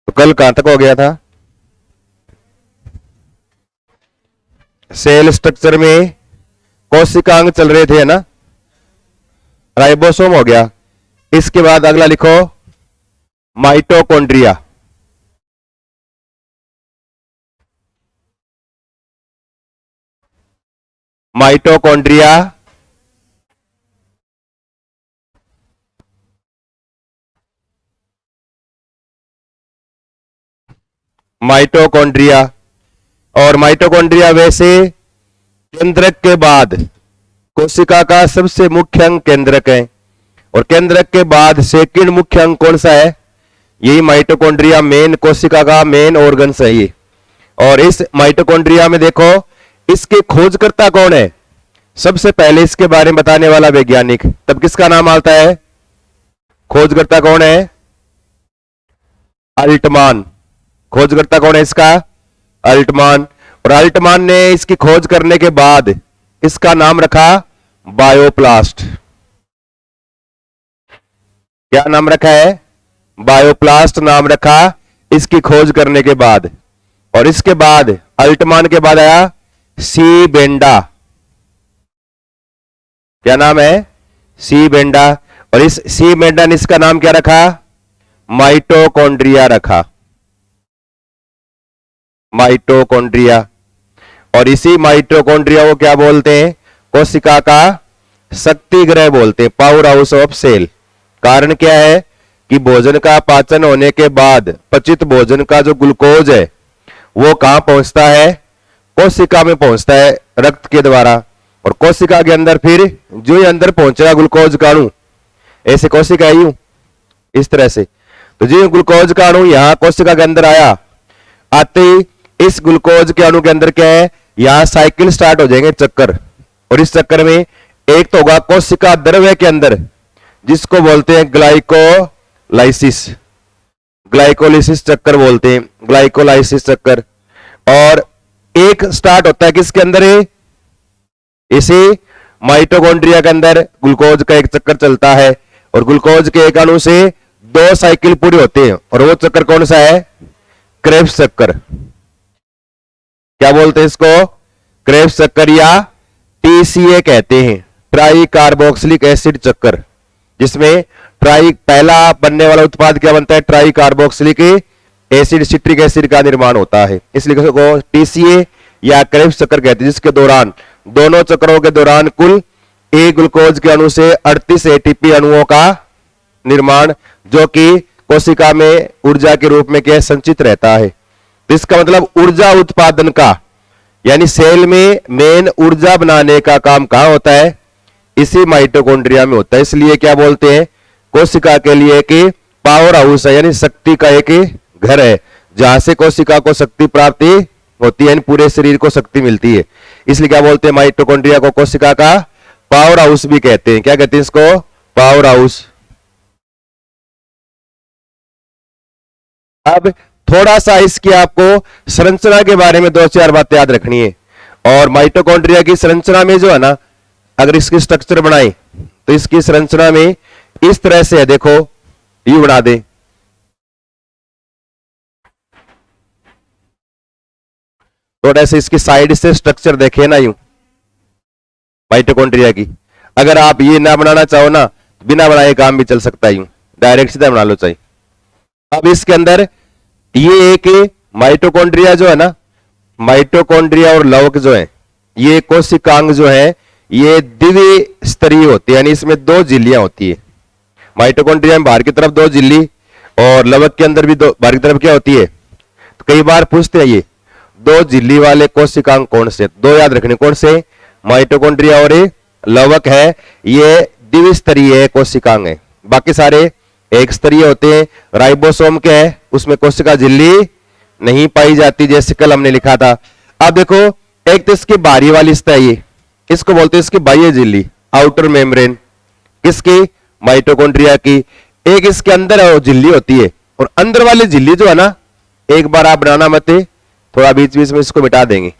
तो कल कहां तक हो गया था? सेल स्ट्रक्चर में कोशिकांग चल रहे थे ना, राइबोसोम हो गया। इसके बाद अगला लिखो माइटोकॉन्ड्रिया। माइटोकॉन्ड्रिया माइटोकॉन्ड्रिया और माइटोकॉन्ड्रिया वैसे केंद्रक के बाद कोशिका का सबसे मुख्य अंग केंद्रक है, और केंद्रक के बाद सेकंड मुख्य अंग कौन सा है? यही माइटोकॉन्ड्रिया मेन कोशिका का मेन ऑर्गन्स है ये। और इस माइटोकॉन्ड्रिया में देखो इसके खोजकर्ता कौन है? सबसे पहले इसके बारे में बताने वाला वैज्ञानिक, तब किसका नाम आता है? खोजकर्ता कौन है? अल्टमान। खोजकर्ता कौन है इसका? अल्टमान। और अल्टमान ने इसकी खोज करने के बाद इसका नाम रखा बायोप्लास्ट। क्या नाम रखा है? बायोप्लास्ट नाम रखा इसकी खोज करने के बाद। और इसके बाद अल्टमान के बाद आया सी बेंडा। क्या नाम है? सी बेंडा। और इस सी बेंडा ने इसका नाम क्या रखा? माइटोकॉन्ड्रिया रखा। माइटोकॉन्ड्रिया। और इसी माइटोकॉन्ड्रिया को क्या बोलते हैं? कोशिका का शक्ति गृह बोलते हैं, पावर हाउस ऑफ सेल। कारण क्या है कि भोजन का पाचन होने के बाद पचित भोजन का जो ग्लूकोज है वो कहां पहुंचता है? कोशिका में पहुंचता है रक्त के द्वारा। और कोशिका के अंदर फिर जो ही अंदर पहुंचेगा ग्लूकोज का अणु, ऐसे कोशिका है यूं इस तरह से, तो जो ग्लूकोज का अणु यहां कोशिका के अंदर आया, आते ही इस ग्लूकोज के अणु के अंदर क्या है? यहां साइकिल स्टार्ट हो जाएंगे, चक्कर। और इस चक्कर में एक तो होगा कोशिका द्रव्य के अंदर जिसको बोलते हैं ग्लाइकोलाइसिस। ग्लाइकोलाइसिस चक्कर बोलते हैं, ग्लाइकोलाइसिस चक्कर। और एक स्टार्ट होता है किसके अंदर है? इसी माइटोकॉन्ड्रिया के अंदर ग्लूकोज का एक चक्कर चलता है, और ग्लूकोज के एक अणु से 2 साइकिल पूरी होती है। और वो चक्कर कौन सा है? क्रेब्स चक्कर। क्या बोलते हैं इसको? क्रेब्स चक्कर या टीसीए कहते हैं, ट्राई कार्बोक्सिलिक एसिड चक्कर, जिसमें पहला बनने वाला उत्पाद क्या बनता है? Try carboxylic acid, citric acid का निर्माण होता है। इसलिए इसको टीसीए या क्रेब्स चक्कर कहते हैं, जिसके दौरान दोनों चक्रों के दौरान कुल एक ग्लूकोज के अणु से 38 एटीपी अणुओं का निर्माण, जो कि कोशिका में ऊर्जा के रूप में क्या संचित रहता है। तो इसका मतलब ऊर्जा उत्पादन का, यानी सेल में मेन ऊर्जा बनाने का काम कहां होता है? इसी माइटोकॉन्ड्रिया में होता है। इसलिए क्या बोलते हैं? कोशिका के लिए कि पावर हाउस है, यानी शक्ति का एक घर है, जहां से कोशिका को शक्ति प्राप्ति होती है, पूरे शरीर को शक्ति मिलती है। इसलिए क्या बोलते हैं? माइटोकॉन्ड्रिया को कोशिका का पावर हाउस भी कहते हैं। क्या कहते हैं इसको? Power house. अब थोड़ा सा इसकी आपको संरचना के बारे में 2-4 बातें याद रखनी है। और माइटोकॉन्ड्रिया की संरचना में जो है ना, अगर इसकी स्ट्रक्चर बनाए तो इसकी संरचना में इस तरह से है, देखो यू बना दे। थोड़ा सा इसकी साइड से स्ट्रक्चर देखे ना यूं माइटोकॉन्ड्रिया की। अगर आप ये ना बनाना चाहो ना, बिना बनाए काम भी चल सकता है, यूं डायरेक्ट सीधा बना लो चाहिए। अब इसके अंदर ये एक माइटोकॉन्ड्रिया जो है ना, माइटोकॉन्ड्रिया और लवक जो है, ये कोशिकांग जो है ये द्विस्तरीय होती है, यानी इसमें 2 झिल्लियां होती है। माइटोकॉन्ड्रिया में बाहर की तरफ 2 झिल्ली और लवक के अंदर भी बाहर की तरफ क्या होती है? तो कई बार पूछते हैं ये 2 झिल्ली वाले कोशिकांग कौन से? 2 याद रखने, कौन से? माइटोकॉन्ड्रिया और लवक है, ये द्विस्तरीय कोशिकांग है। बाकी सारे एक स्तरीय होते हैं। राइबोसोम क्या है? उसमें कोशिका झिल्ली नहीं पाई जाती, जैसे कल हमने लिखा था। अब देखो, एक तो इसकी बाहरी वाली सतह, ये इसको बोलते हैं इसकी बाह्य झिल्ली, आउटर मेम्ब्रेन, किसकी? माइटोकॉन्ड्रिया की। एक इसके अंदर झिल्ली होती है, और अंदर वाली झिल्ली जो है ना, एक बार आप बनाना मत, थोड़ा बीच बीच में इसको मिटा देंगे।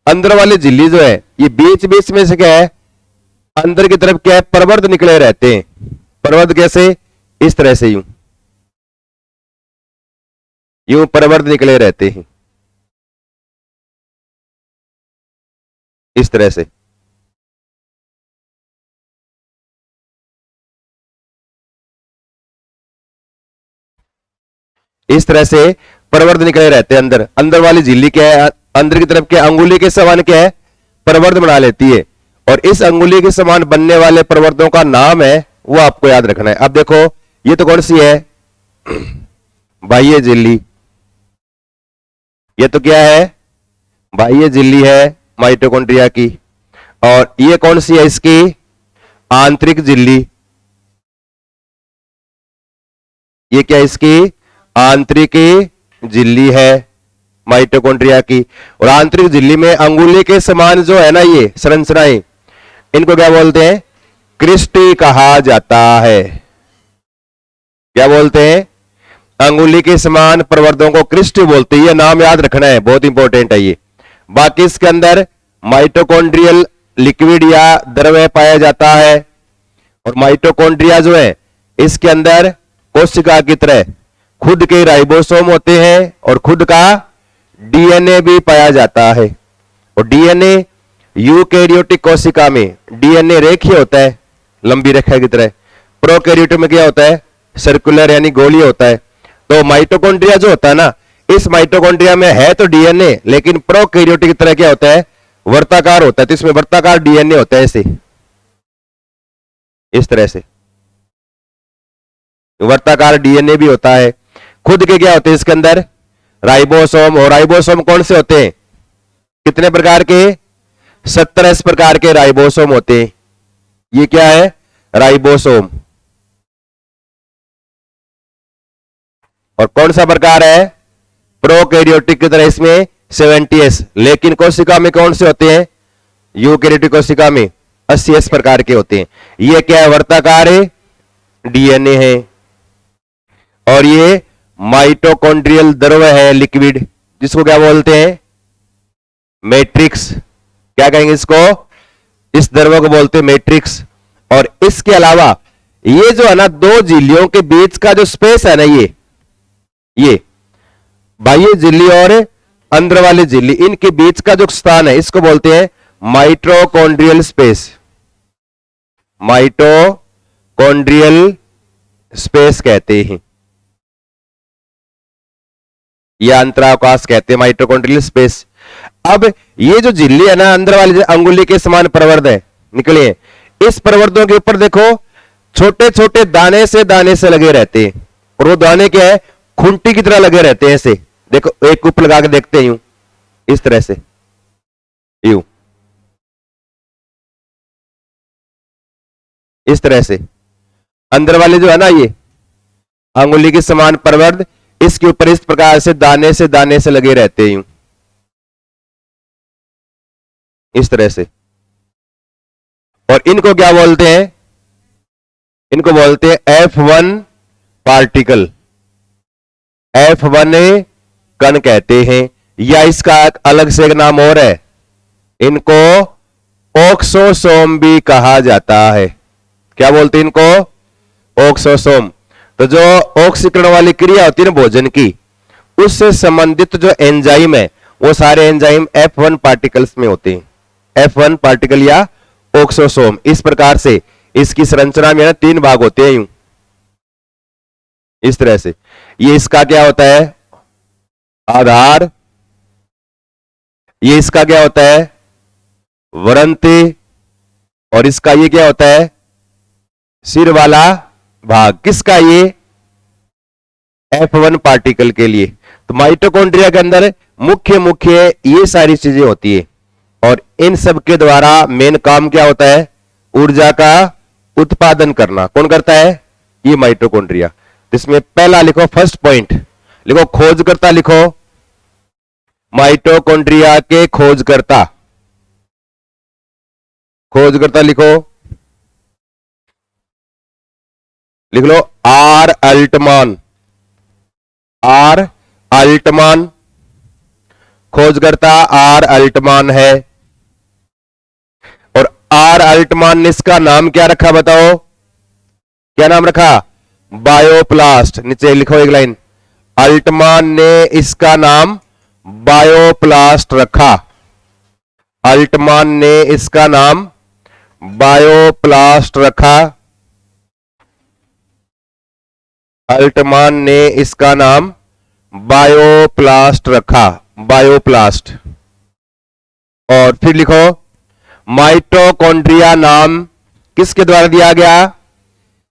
अंदर वाली झिल्ली जो है, ये बीच बीच में से क्या है? अंदर की तरफ क्या है? प्रवर्ध निकले रहते हैं। प्रवर्ध कैसे? इस तरह से यूं यूं प्रवर्ध निकले रहते हैं, इस तरह से। इस तरह से प्रवर्ध निकले रहते हैं अंदर। अंदर वाली झिल्ली क्या है, अंदर की तरफ क्या, अंगुली के समान क्या है, प्रवर्ध बना लेती है। और इस अंगुली के समान बनने वाले प्रवर्धों का नाम है, वो आपको याद रखना है। अब देखो ये तो कौन सी है, बाह्य झिल्ली। ये तो क्या है, बाह्य झिल्ली है माइटोकॉन्ड्रिया की। और ये कौन सी है, इसकी आंतरिक झिल्ली। ये क्या, इसकी आंतरिक झिल्ली है माइटोकॉन्ड्रिया की। और आंतरिक झिल्ली में अंगुली के समान जो है ना ये संरचनाएं, इनको क्या बोलते हैं, क्रिस्टी कहा जाता है। क्या बोलते हैं, अंगुली के समान प्रवर्धों को क्रिस्टी बोलते हैं। ये नाम याद रखना है, बहुत इंपॉर्टेंट है ये। बाकी इसके अंदर माइटोकॉन्ड्रियल लिक्विड या द्रव्य पाया जाता है। और माइटोकॉन्ड्रिया जो है इसके अंदर कोशिका की तरह खुद के राइबोसोम होते हैं और खुद का डीएनए भी पाया जाता है। और डीएनए यूकैरियोटिक कोशिका में डीएनए रेखीय होता है, लंबी रेखा की तरह। प्रोकैरियोट में क्या होता है, सर्कुलर यानी गोलीय होता है। तो माइटोकॉन्ड्रिया जो होता है ना, इस माइटोकॉन्ड्रिया में है तो डीएनए, लेकिन प्रोकैरियोटिक की तरह क्या होता है, वर्ताकार होता है। तो इसमें वर्ताकार डीएनए होता है, ऐसे इस तरह से वर्ताकार डीएनए भी होता है। खुद के क्या होते हैं इसके अंदर, राइबोसोम। और राइबोसोम कौन से होते हैं, कितने प्रकार के, 17 प्रकार के राइबोसोम होते हैं। ये क्या है, राइबोसोम। और कौन सा प्रकार है, प्रोकैरियोटिक की तरह इसमें 70s। लेकिन कोशिका में कौन से होते हैं, यूकैरियोटिक कोशिका में 80s प्रकार के होते हैं। ये क्या है, वर्ताकार डीएनए है। और ये माइटोकॉन्ड्रियल द्रव है, लिक्विड, जिसको क्या बोलते हैं, मैट्रिक्स। क्या कहेंगे इसको, इस द्रव को बोलते हैं मैट्रिक्स। और इसके अलावा ये जो है ना, दो झिल्लियों के बीच का जो स्पेस है ना, ये बाह्य झिल्ली और अंदर वाली झिल्ली, इनके बीच का जो स्थान है, इसको बोलते हैं माइटोकॉन्ड्रियल स्पेस। माइटोकॉन्ड्रियल स्पेस कहते हैं, या अंतरावकाश कहते हैं, माइटोकॉन्ड्रियल स्पेस। अब ये जो झिल्ली है ना, अंदर वाली अंगुली के समान प्रवर्ध है निकले हैं, इस प्रवर्धों के ऊपर देखो छोटे छोटे दाने से लगे रहते हैं। और वो दाने क्या है, खूंटी की तरह लगे रहते हैं ऐसे। देखो एक कुप लगा के देखते हैं, यूं इस तरह से, यूं इस तरह से। अंदर वाले जो है ना ये अंगुली के समान प्रवर्ध, इसके ऊपर इस प्रकार से दाने से लगे रहते हैं, यूं इस तरह से। और इनको क्या बोलते हैं, इनको बोलते हैं F1 पार्टिकल, F1 कण कहते हैं। या इसका अलग से एक नाम और है, इनको ऑक्सोसोम भी कहा जाता है। क्या बोलते हैं इनको, ऑक्सोसोम। तो जो ऑक्सीकरण वाली क्रिया होती है ना भोजन की, उससे संबंधित जो एंजाइम है, वो सारे एंजाइम F1 पार्टिकल्स में होते हैं। F1 पार्टिकल या ऑक्सोसोम। इस प्रकार से इसकी संरचना में ना 3 भाग होते हैं, यूं इस तरह से। ये इसका क्या होता है, आधार। ये इसका क्या होता है, वरंती। और इसका ये क्या होता है, सिर वाला भाग। किसका, ये F1 पार्टिकल के लिए। तो माइटोकॉन्ड्रिया के अंदर मुख्य ये सारी चीजें होती है। और इन सब के द्वारा मेन काम क्या होता है, ऊर्जा का उत्पादन करना। कौन करता है, ये माइटोकॉन्ड्रिया। इसमें पहला लिखो, फर्स्ट पॉइंट लिखो, खोजकर्ता लिखो, माइटोकॉन्ड्रिया के खोजकर्ता। खोजकर्ता लिखो, लिख लो आर अल्टमान। आर अल्टमान, खोजकर्ता आर अल्टमान है। और आर अल्टमान ने इसका नाम क्या रखा, बताओ क्या नाम रखा, बायोप्लास्ट। नीचे लिखो एक लाइन, अल्टमान ने इसका नाम बायोप्लास्ट रखा। अल्टमान ने इसका नाम बायोप्लास्ट रखा। अल्टमान ने इसका नाम बायोप्लास्ट रखा, बायोप्लास्ट। और फिर लिखो, माइटोकॉन्ड्रिया नाम किसके द्वारा दिया गया?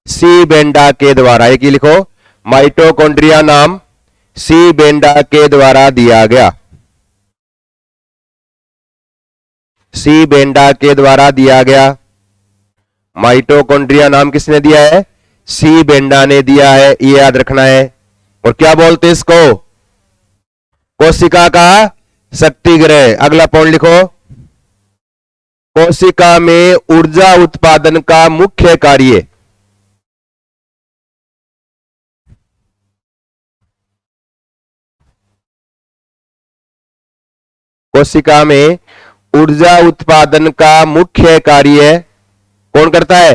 सी बेंडा के द्वारा। एक ही लिखो, माइटोकॉन्ड्रिया नाम सी बेंडा के द्वारा दिया गया। सी बेंडा के द्वारा दिया गया। माइटोकॉन्ड्रिया नाम किसने दिया है? सी बेंडा ने दिया है, ये याद रखना है। और क्या बोलते हैं इसको? कोशिका का शक्ति ग्रह। अगला पॉइंट लिखो, कोशिका में ऊर्जा उत्पादन का मुख्य कार्य। कोशिका में ऊर्जा उत्पादन का मुख्य कार्य कौन करता है?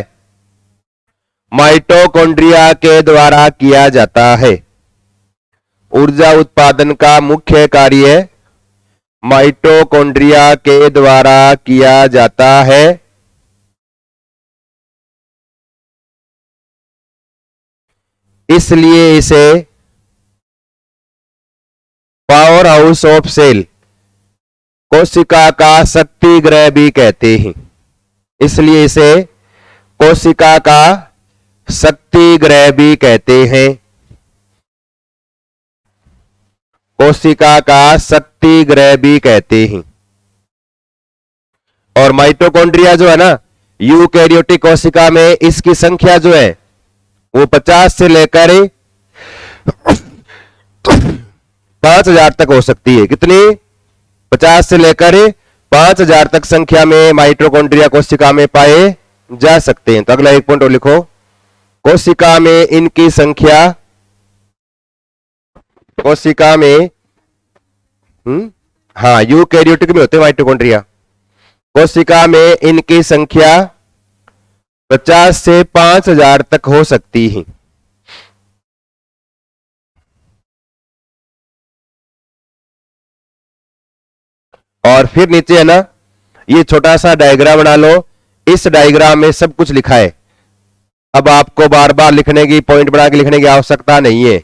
माइटोकॉन्ड्रिया के द्वारा किया जाता है। ऊर्जा उत्पादन का मुख्य कार्य माइटोकॉन्ड्रिया के द्वारा किया जाता है। इसलिए इसे पावर हाउस ऑफ सेल, कोशिका का शक्ति गृह भी कहते हैं। इसलिए इसे कोशिका का शक्ति गृह भी कहते हैं। कोशिका का शक्ति गृह भी कहते हैं। और माइटोकॉन्ड्रिया जो है ना, यूकैरियोटिक कोशिका में इसकी संख्या जो है वो 50 से लेकर 5000 तक हो सकती है। कितनी? 50 से लेकर 5000 तक संख्या में माइटोकॉन्ड्रिया कोशिका में पाए जा सकते हैं। तो अगला एक पॉइंट और लिखो, कोशिका में इनकी संख्या, कोशिका में हाँ, यूकैरियोटिक में होते हैं माइटोकॉन्ड्रिया। कोशिका में इनकी संख्या 50 से 5000 तक हो सकती है। और फिर नीचे है ना, ये छोटा सा डायग्राम बना लो। इस डायग्राम में सब कुछ लिखा है। अब आपको बार बार लिखने की, पॉइंट बना के लिखने की आवश्यकता नहीं है।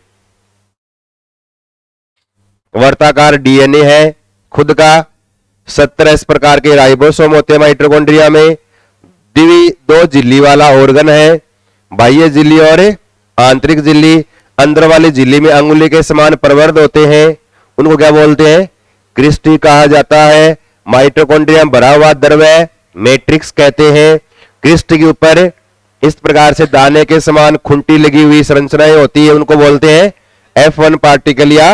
वर्ताकार डीएनए है खुद का। 17 इस प्रकार के राइबोसोम होते हैं माइटोकॉन्ड्रिया में। द्वि दो झिल्ली वाला ऑर्गन है, बाह्य झिल्ली और आंतरिक झिल्ली। अंदर वाली झिल्ली में अंगुली के समान प्रवर्ध होते हैं, उनको क्या बोलते हैं? क्रिस्टी कहा जाता है। माइटोकॉन्ड्रिया भरा हुआ द्रव्य मैट्रिक्स कहते हैं। क्रिस्टी के ऊपर इस प्रकार से दाने के समान खुंटी लगी हुई संरचनाएं होती है, उनको बोलते हैं F1 पार्टिकल या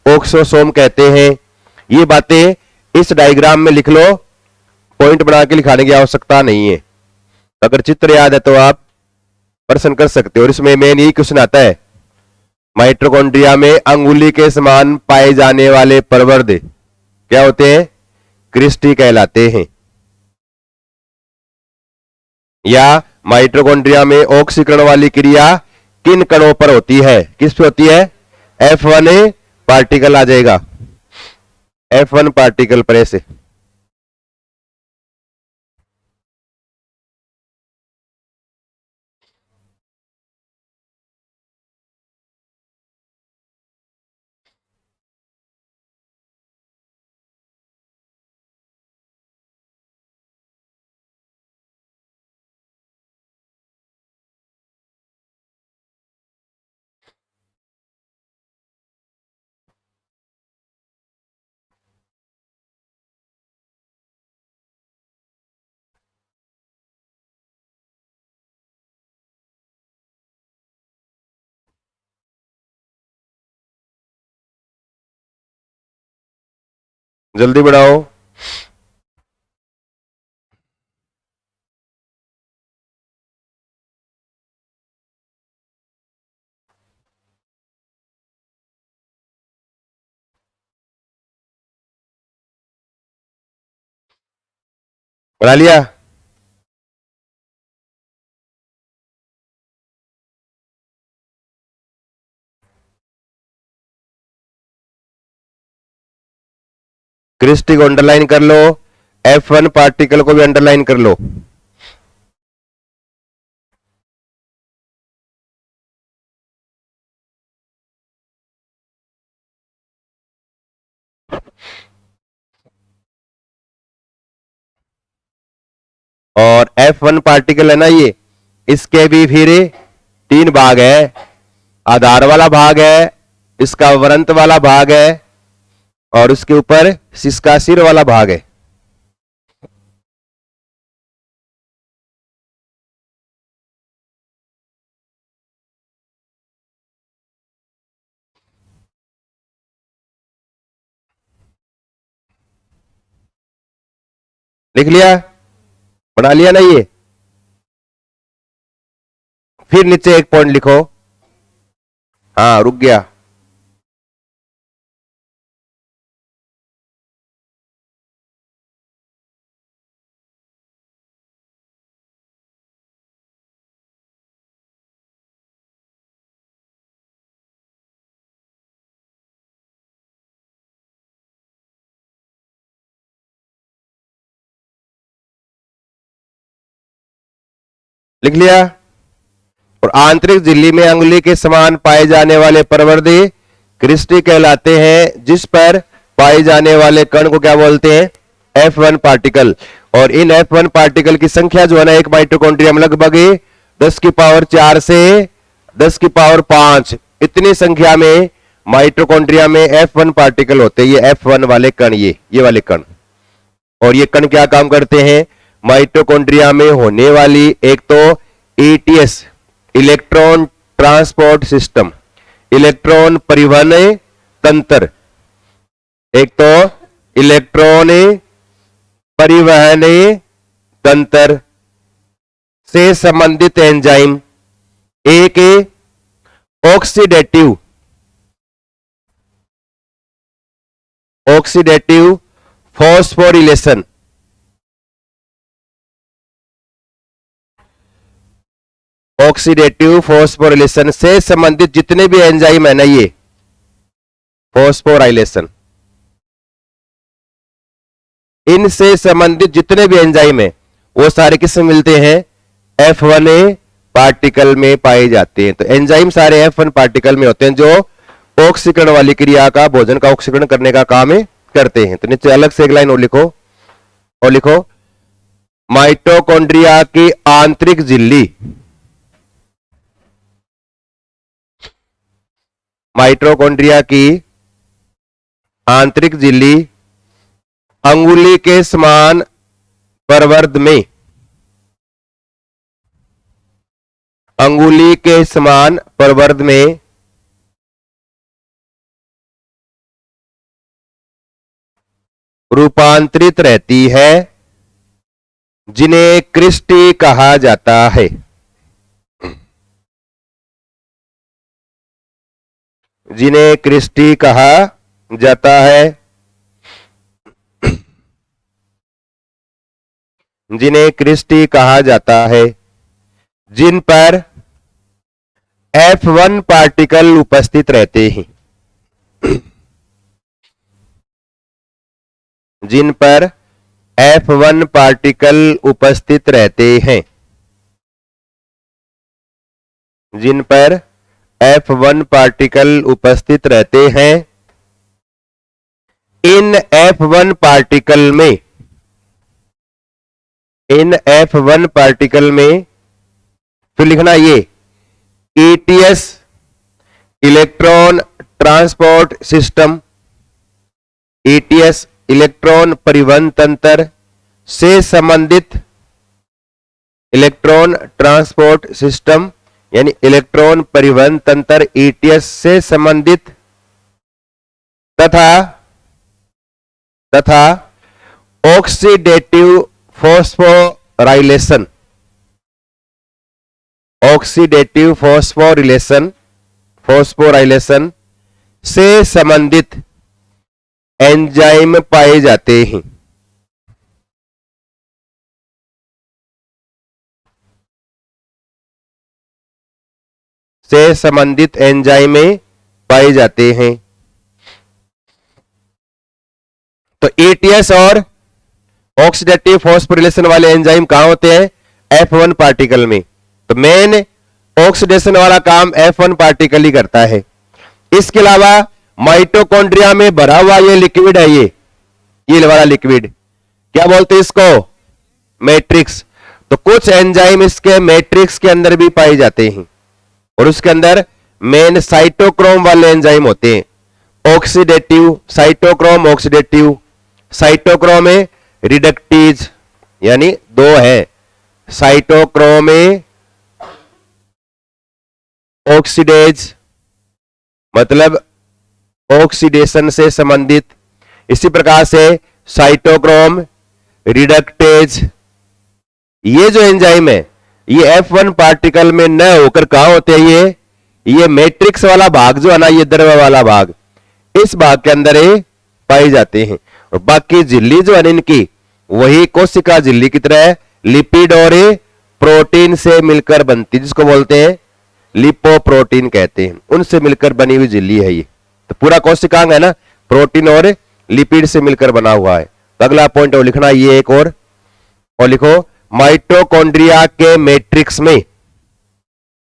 ऑक्सोसोम कहते हैं। ये बातें इस डायग्राम में लिख लो, पॉइंट बना के लिखाने की आवश्यकता नहीं है। अगर चित्र याद है तो आप प्रश्न कर सकते हो। और इसमें मेन यही क्वेश्चन आता है, माइटोकॉन्ड्रिया में अंगुली के समान पाए जाने वाले प्रवर्ध क्या होते हैं? क्रिस्टी कहलाते हैं। या माइटोकॉन्ड्रिया में ऑक्सीकरण वाली क्रिया किन कणों पर होती है? किस पे होती है? F1 पार्टिकल आ जाएगा, F1 पार्टिकल पर ऐसे। जल्दी बढ़ाओ। बना लिया? क्रिस्टी को अंडरलाइन कर लो, F1 पार्टिकल को भी अंडरलाइन कर लो। और F1 पार्टिकल है ना ये, इसके भी फिर 3 भाग है। आधार वाला भाग है, इसका वरंत वाला भाग है, और उसके ऊपर सिसका सिर वाला भाग है। लिख लिया, बना लिया ना ये। फिर नीचे एक पॉइंट लिखो। हाँ रुक गया। लिख लिया। और आंतरिक झिल्ली में अंगुली के समान पाए जाने वाले प्रवर्धी क्रिस्टी कहलाते हैं, जिस पर पाए जाने वाले कण को क्या बोलते हैं? F1 particle. और इन F1 पार्टिकल की संख्या जो है ना, एक माइटोकॉन्ड्रिया में लगभग 10 की पावर 4 से 10 की पावर 5 इतनी संख्या में माइटोकॉन्ड्रिया में F1 पार्टिकल होते हैं। ये F1 वाले कण, ये वाले कण। और ये कण क्या काम करते हैं? माइटोकॉन्ड्रिया में होने वाली एक तो ETS electron transport system, electron परिवहन तंत्र, एक तो इलेक्ट्रॉन परिवहन तंत्र से संबंधित एंजाइम, एक ऑक्सीडेटिव फॉस्फोरिलेशन, ऑक्सीडेटिव फॉस्फोरिलेशन से संबंधित जितने भी एंजाइम है ना, ये फॉस्फोराइलेशन, इनसे संबंधित जितने भी एंजाइम है वो सारे किसमें मिलते हैं? F1 पार्टिकल में पाए जाते हैं। तो एंजाइम सारे F1 पार्टिकल में होते हैं, जो ऑक्सीकरण वाली क्रिया का, भोजन का ऑक्सीकरण करने का काम करते हैं। तो नीचे अलग से एक लाइन और लिखो माइटोकॉन्ड्रिया की आंतरिक झिल्ली, माइटोकॉन्ड्रिया की आंतरिक झिल्ली अंगुली के समान प्रवर्ध में, अंगुली के समान प्रवर्ध में रूपांतरित रहती है, जिन्हें क्रिस्टी कहा जाता है। जिन्हें क्रिस्टी कहा जाता है, जिन्हें क्रिस्टी कहा जाता है, जिन पर F1 पार्टिकल उपस्थित रहते हैं, जिन पर F1 पार्टिकल उपस्थित रहते हैं, जिन पर F1 पार्टिकल उपस्थित रहते हैं, इन F1 पार्टिकल में, इन F1 पार्टिकल में फिर लिखना ये ETS electron transport system, ETS electron परिवहन तंत्र से संबंधित, इलेक्ट्रॉन ट्रांसपोर्ट सिस्टम यानी इलेक्ट्रॉन परिवहन तंत्र ETS से संबंधित तथा ऑक्सीडेटिव फॉस्फोराइलेशन, ऑक्सीडेटिव फॉस्फोराइलेशन से संबंधित एंजाइम पाए जाते हैं। से संबंधित एंजाइम पाए जाते हैं। तो एटीएस और ऑक्सीडेटिव फॉस्फोरिलेशन वाले एंजाइम कहां होते हैं? F1 पार्टिकल में। तो मेन ऑक्सीडेशन वाला काम F1 पार्टिकल ही करता है। इसके अलावा माइटोकॉन्ड्रिया में भरा हुआ ये लिक्विड है, ये वाला लिक्विड क्या बोलते हैं इसको? मैट्रिक्स। तो कुछ एंजाइम इसके मैट्रिक्स के अंदर भी पाए जाते हैं और उसके अंदर मेन साइटोक्रोम वाले एंजाइम होते हैं। ऑक्सीडेटिव साइटोक्रोम, ऑक्सीडेटिव साइटोक्रोम में रिडक्टेज, यानी दो है, साइटोक्रोम में ऑक्सीडेज मतलब ऑक्सीडेशन से संबंधित। इसी प्रकार से साइटोक्रोम, रिडक्टेज, ये जो एंजाइम है ये F1 पार्टिकल में न होकर कहां होते हैं? ये मैट्रिक्स वाला भाग जो है ना, ये द्रव वाला भाग, इस भाग के अंदर ये पाए जाते हैं। और बाकी झिल्ली जो है इनकी वही कोशिका झिल्ली की तरह लिपिड और प्रोटीन से मिलकर बनती, जिसको बोलते हैं लिपोप्रोटीन कहते हैं, उनसे मिलकर बनी हुई झिल्ली है ये। तो पूरा कोशिकांग है ना प्रोटीन और लिपिड से मिलकर बना हुआ है। तो अगला पॉइंट और लिखना ये एक और लिखो, माइटोकॉन्ड्रिया के मैट्रिक्स में,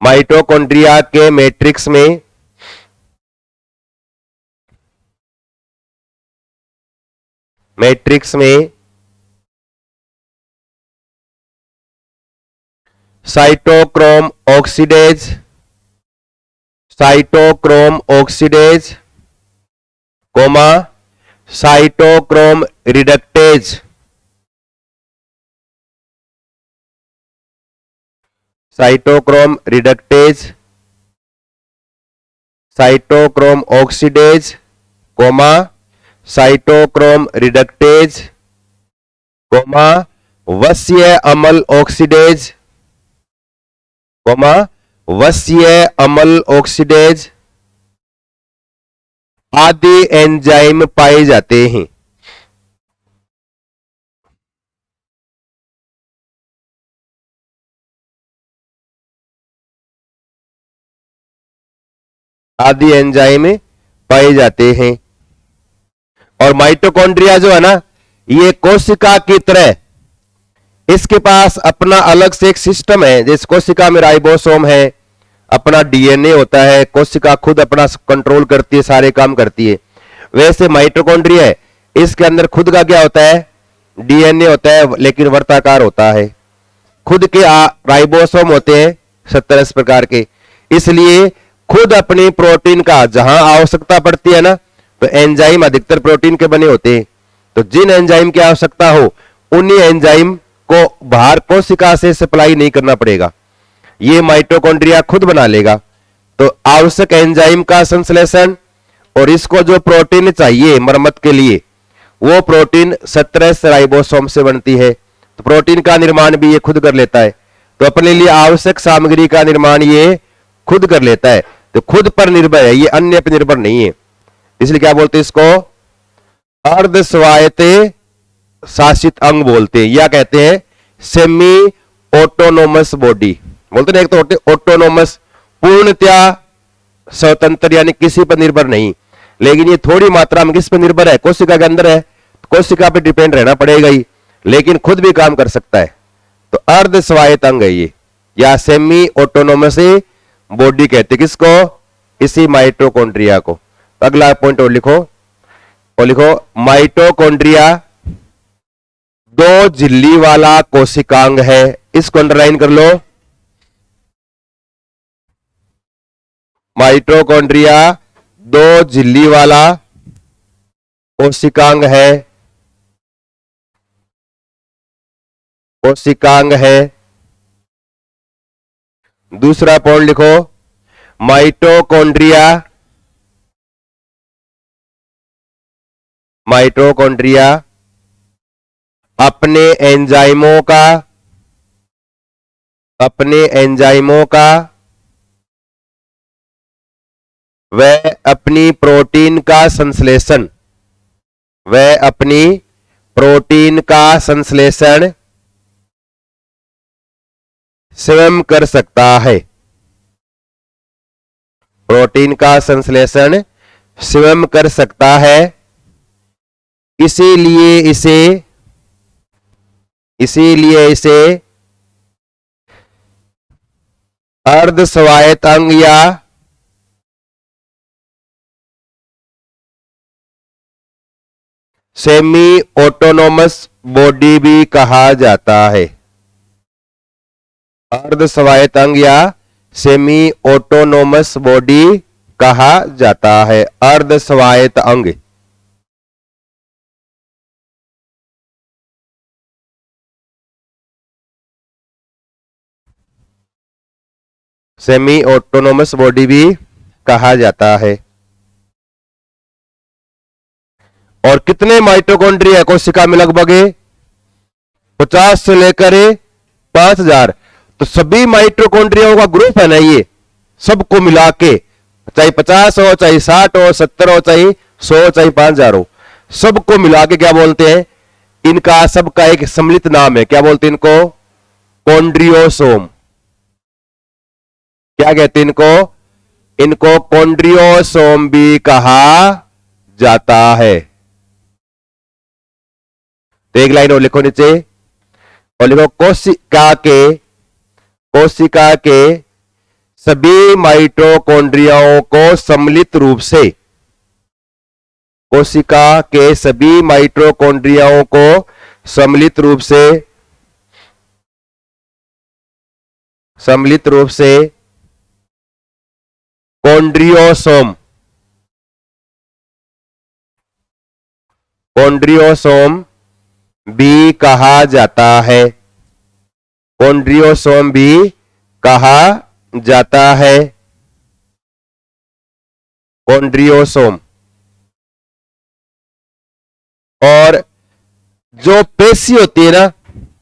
माइटोकॉन्ड्रिया के मैट्रिक्स में cytochrome oxidase, cytochrome oxidase, comma cytochrome reductase, cytochrome reductase, cytochrome oxidase, comma cytochrome reductase, comma वसीय अम्ल ऑक्सीडेज, कोमा वसीय अम्ल ऑक्सीडेज आदि एंजाइम पाए जाते हैं। आदि एंजाइम पाए जाते हैं। और माइटोकॉन्ड्रिया जो है ना, ये कोशिका की तरह इसके पास अपना अलग से एक सिस्टम है। जैसे कोशिका में राइबोसोम है, अपना डीएनए होता है, कोशिका खुद अपना कंट्रोल करती है, सारे काम करती है। वैसे माइटोकॉन्ड्रिया है, इसके अंदर खुद का क्या होता है? डीएनए होता है, लेकिन वर्ताकार होता है। खुद के राइबोसोम होते हैं 70 प्रकार के, इसलिए खुद अपनी प्रोटीन का जहां आवश्यकता पड़ती है ना, तो एंजाइम अधिकतर प्रोटीन के बने होते हैं। तो जिन एंजाइम की आवश्यकता हो उन्हीं एंजाइम को बाहर कोशिका से सप्लाई नहीं करना पड़ेगा, ये माइटोकॉन्ड्रिया खुद बना लेगा। तो आवश्यक एंजाइम का संश्लेषण और इसको जो प्रोटीन चाहिए मरम्मत के लिए, वो प्रोटीन 17 राइबोसोम से बनती है। तो प्रोटीन का निर्माण भी ये खुद कर लेता है। तो अपने लिए आवश्यक सामग्री का निर्माण ये खुद कर लेता है। तो खुद पर निर्भर है, ये अन्य पर निर्भर नहीं है। इसलिए क्या बोलते हैं इसको? अर्ध स्वायत्त शासित अंग बोलते हैं, या कहते हैं सेमी ऑटोनोमस बॉडी बोलते हैं। एक तो होते ऑटोनोमस, पूर्णतया स्वतंत्र, यानी किसी पर निर्भर नहीं, लेकिन ये थोड़ी मात्रा में किस पर निर्भर है? कोशिका के अंदर है, कोशिका पे डिपेंड रहना पड़ेगा ही, लेकिन खुद भी काम कर सकता है। तो अर्ध स्वायत्त अंग है ये, या सेमी ऑटोनोमस बॉडी कहते हैं किसको? इसी माइटोकॉन्ड्रिया को। अगला पॉइंट और लिखो, माइटोकॉन्ड्रिया दो झिल्ली वाला कोशिकांग है। इसको अंडरलाइन कर लो। माइटोकॉन्ड्रिया दो झिल्ली वाला कोशिकांग है, कोशिकांग है। दूसरा पॉइंट लिखो, माइटोकॉन्ड्रिया अपने एंजाइमों का व अपनी प्रोटीन का संश्लेषण स्वयं कर सकता है। प्रोटीन का संश्लेषण स्वयं कर सकता है। इसीलिए इसे अर्ध स्वायत्त अंग या सेमी ऑटोनोमस बॉडी भी कहा जाता है। अर्ध स्वायत्त अंग या सेमी ऑटोनोमस बॉडी कहा जाता है। अर्ध स्वायत्त अंग। सेमी ऑटोनोमस बॉडी भी कहा जाता है। और कितने माइटोकॉन्ड्रिया कोशिका में? लगभग 50 से लेकर 5000। तो सभी माइटोकॉन्ड्रियाओं का ग्रुप है ना ये, सबको मिला के, चाहे 50 हो, चाहे 60 हो, 70 हो, चाहे 100, चाहे 5000 हो, सबको मिला के क्या बोलते हैं? इनका सबका एक सम्मिलित नाम है। क्या बोलते हैं इनको? कॉन्ड्रियोसोम। क्या कहते हैं इनको? इनको कॉन्ड्रियोसोम भी कहा जाता है। तो एक लाइन और लिखो नीचे, और लिखो कोशिका के सभी माइटोकॉन्ड्रियाओं को सम्मिलित रूप से, कोशिका के सभी माइटोकॉन्ड्रियाओं को सम्मिलित रूप से कॉन्ड्रियोसोम भी कहा जाता है। कॉन्ड्रियोसोम भी कहा जाता है। कॉन्ड्रियोसोम। और जो पेशी होती है ना,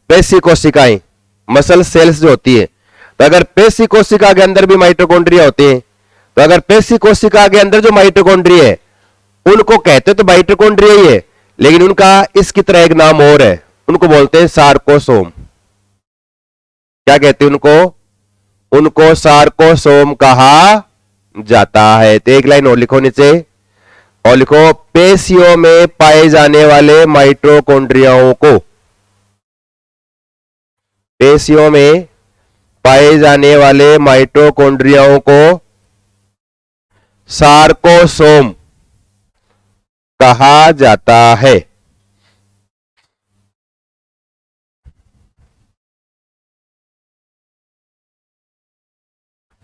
पेशी कोशिकाएं, मसल सेल्स जो होती है, तो अगर पेशी कोशिका के अंदर भी माइटोकॉन्ड्रिया होते हैं, तो अगर पेशी कोशिका के अंदर जो माइटोकॉन्ड्रिया है उनको कहते तो माइटोकॉन्ड्रिया ही है, लेकिन उनका इसकी तरह एक नाम और है, उनको बोलते हैं सार्कोसोम। क्या कहते हैं उनको? उनको सार्कोसोम कहा जाता है। तो एक लाइन और लिखो नीचे, और लिखो पेशियों में पाए जाने वाले माइटोकॉन्ड्रियाओं को, पेशियों में पाए जाने वाले माइटोकॉन्ड्रियाओं को सार्कोसोम कहा जाता है।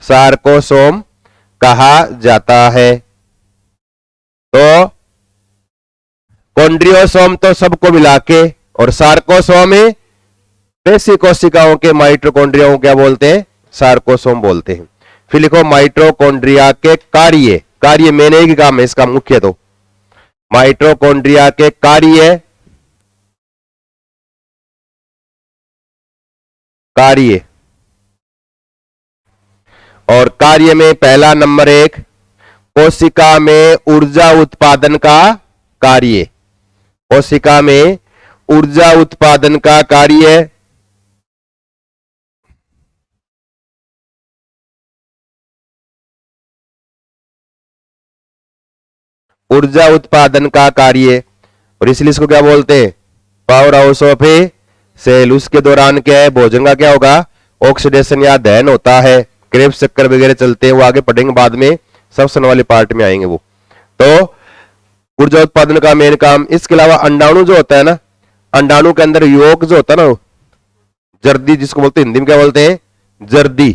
सार्कोसोम कहा जाता है। तो कॉन्ड्रियोसोम तो सबको मिला के, और सार्कोसोम में पेशी कोशिकाओं के माइटोकॉन्ड्रियाओं क्या बोलते हैं? सार्कोसोम बोलते हैं। फिर लिखो माइटोकॉन्ड्रिया के कार्य। कार्य मेन एक ही काम है इसका मुख्य। तो माइटोकॉन्ड्रिया के कार्य, और कार्य में पहला नंबर 1, कोशिका में ऊर्जा उत्पादन का कार्य। कोशिका में ऊर्जा उत्पादन का कार्य। ऊर्जा उत्पादन का कार्य, और इसलिए इसको क्या बोलते हैं? Power house of a cell. उसके दौरान क्या है? भोजन का क्या होगा? ऑक्सीडेशन या दहन होता है। क्रेब्स चक्कर वगैरह चलते हैं, वो आगे पढ़ेंगे बाद में, सबसे वाले पार्ट में आएंगे वो। तो ऊर्जा उत्पादन का मेन काम। इसके अलावा अंडाणु जो होता है ना, अंडाणु के अंदर योग जो होता है ना, जर्दी जिसको बोलते हैं, हिंदी में क्या बोलते हैं? जर्दी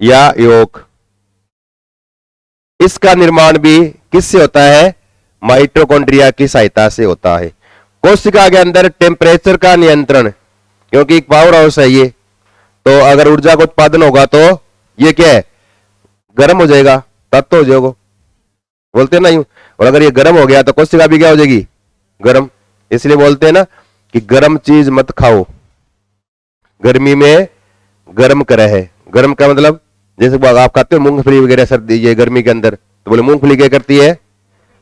या योग। इसका निर्माण भी किससे होता है? माइटोकॉन्ड्रिया की सहायता से होता है। कोशिका के अंदर टेम्परेचर का नियंत्रण, क्योंकि एक पावर हाउस है ये, तो अगर ऊर्जा का उत्पादन होगा तो ये क्या है? गर्म हो जाएगा, तत्व हो जाएगा, बोलते हैं ना यूं। और अगर ये गर्म हो गया तो कोशिका भी क्या हो जाएगी? गर्म। इसलिए बोलते हैं ना कि गर्म चीज मत खाओ, गर्मी में गर्म करे है। गर्म का मतलब जैसे आप खाते हो मूंगफली वगैरह सर्दी ये गर्मी के अंदर, तो बोले मूंगफली क्या करती है?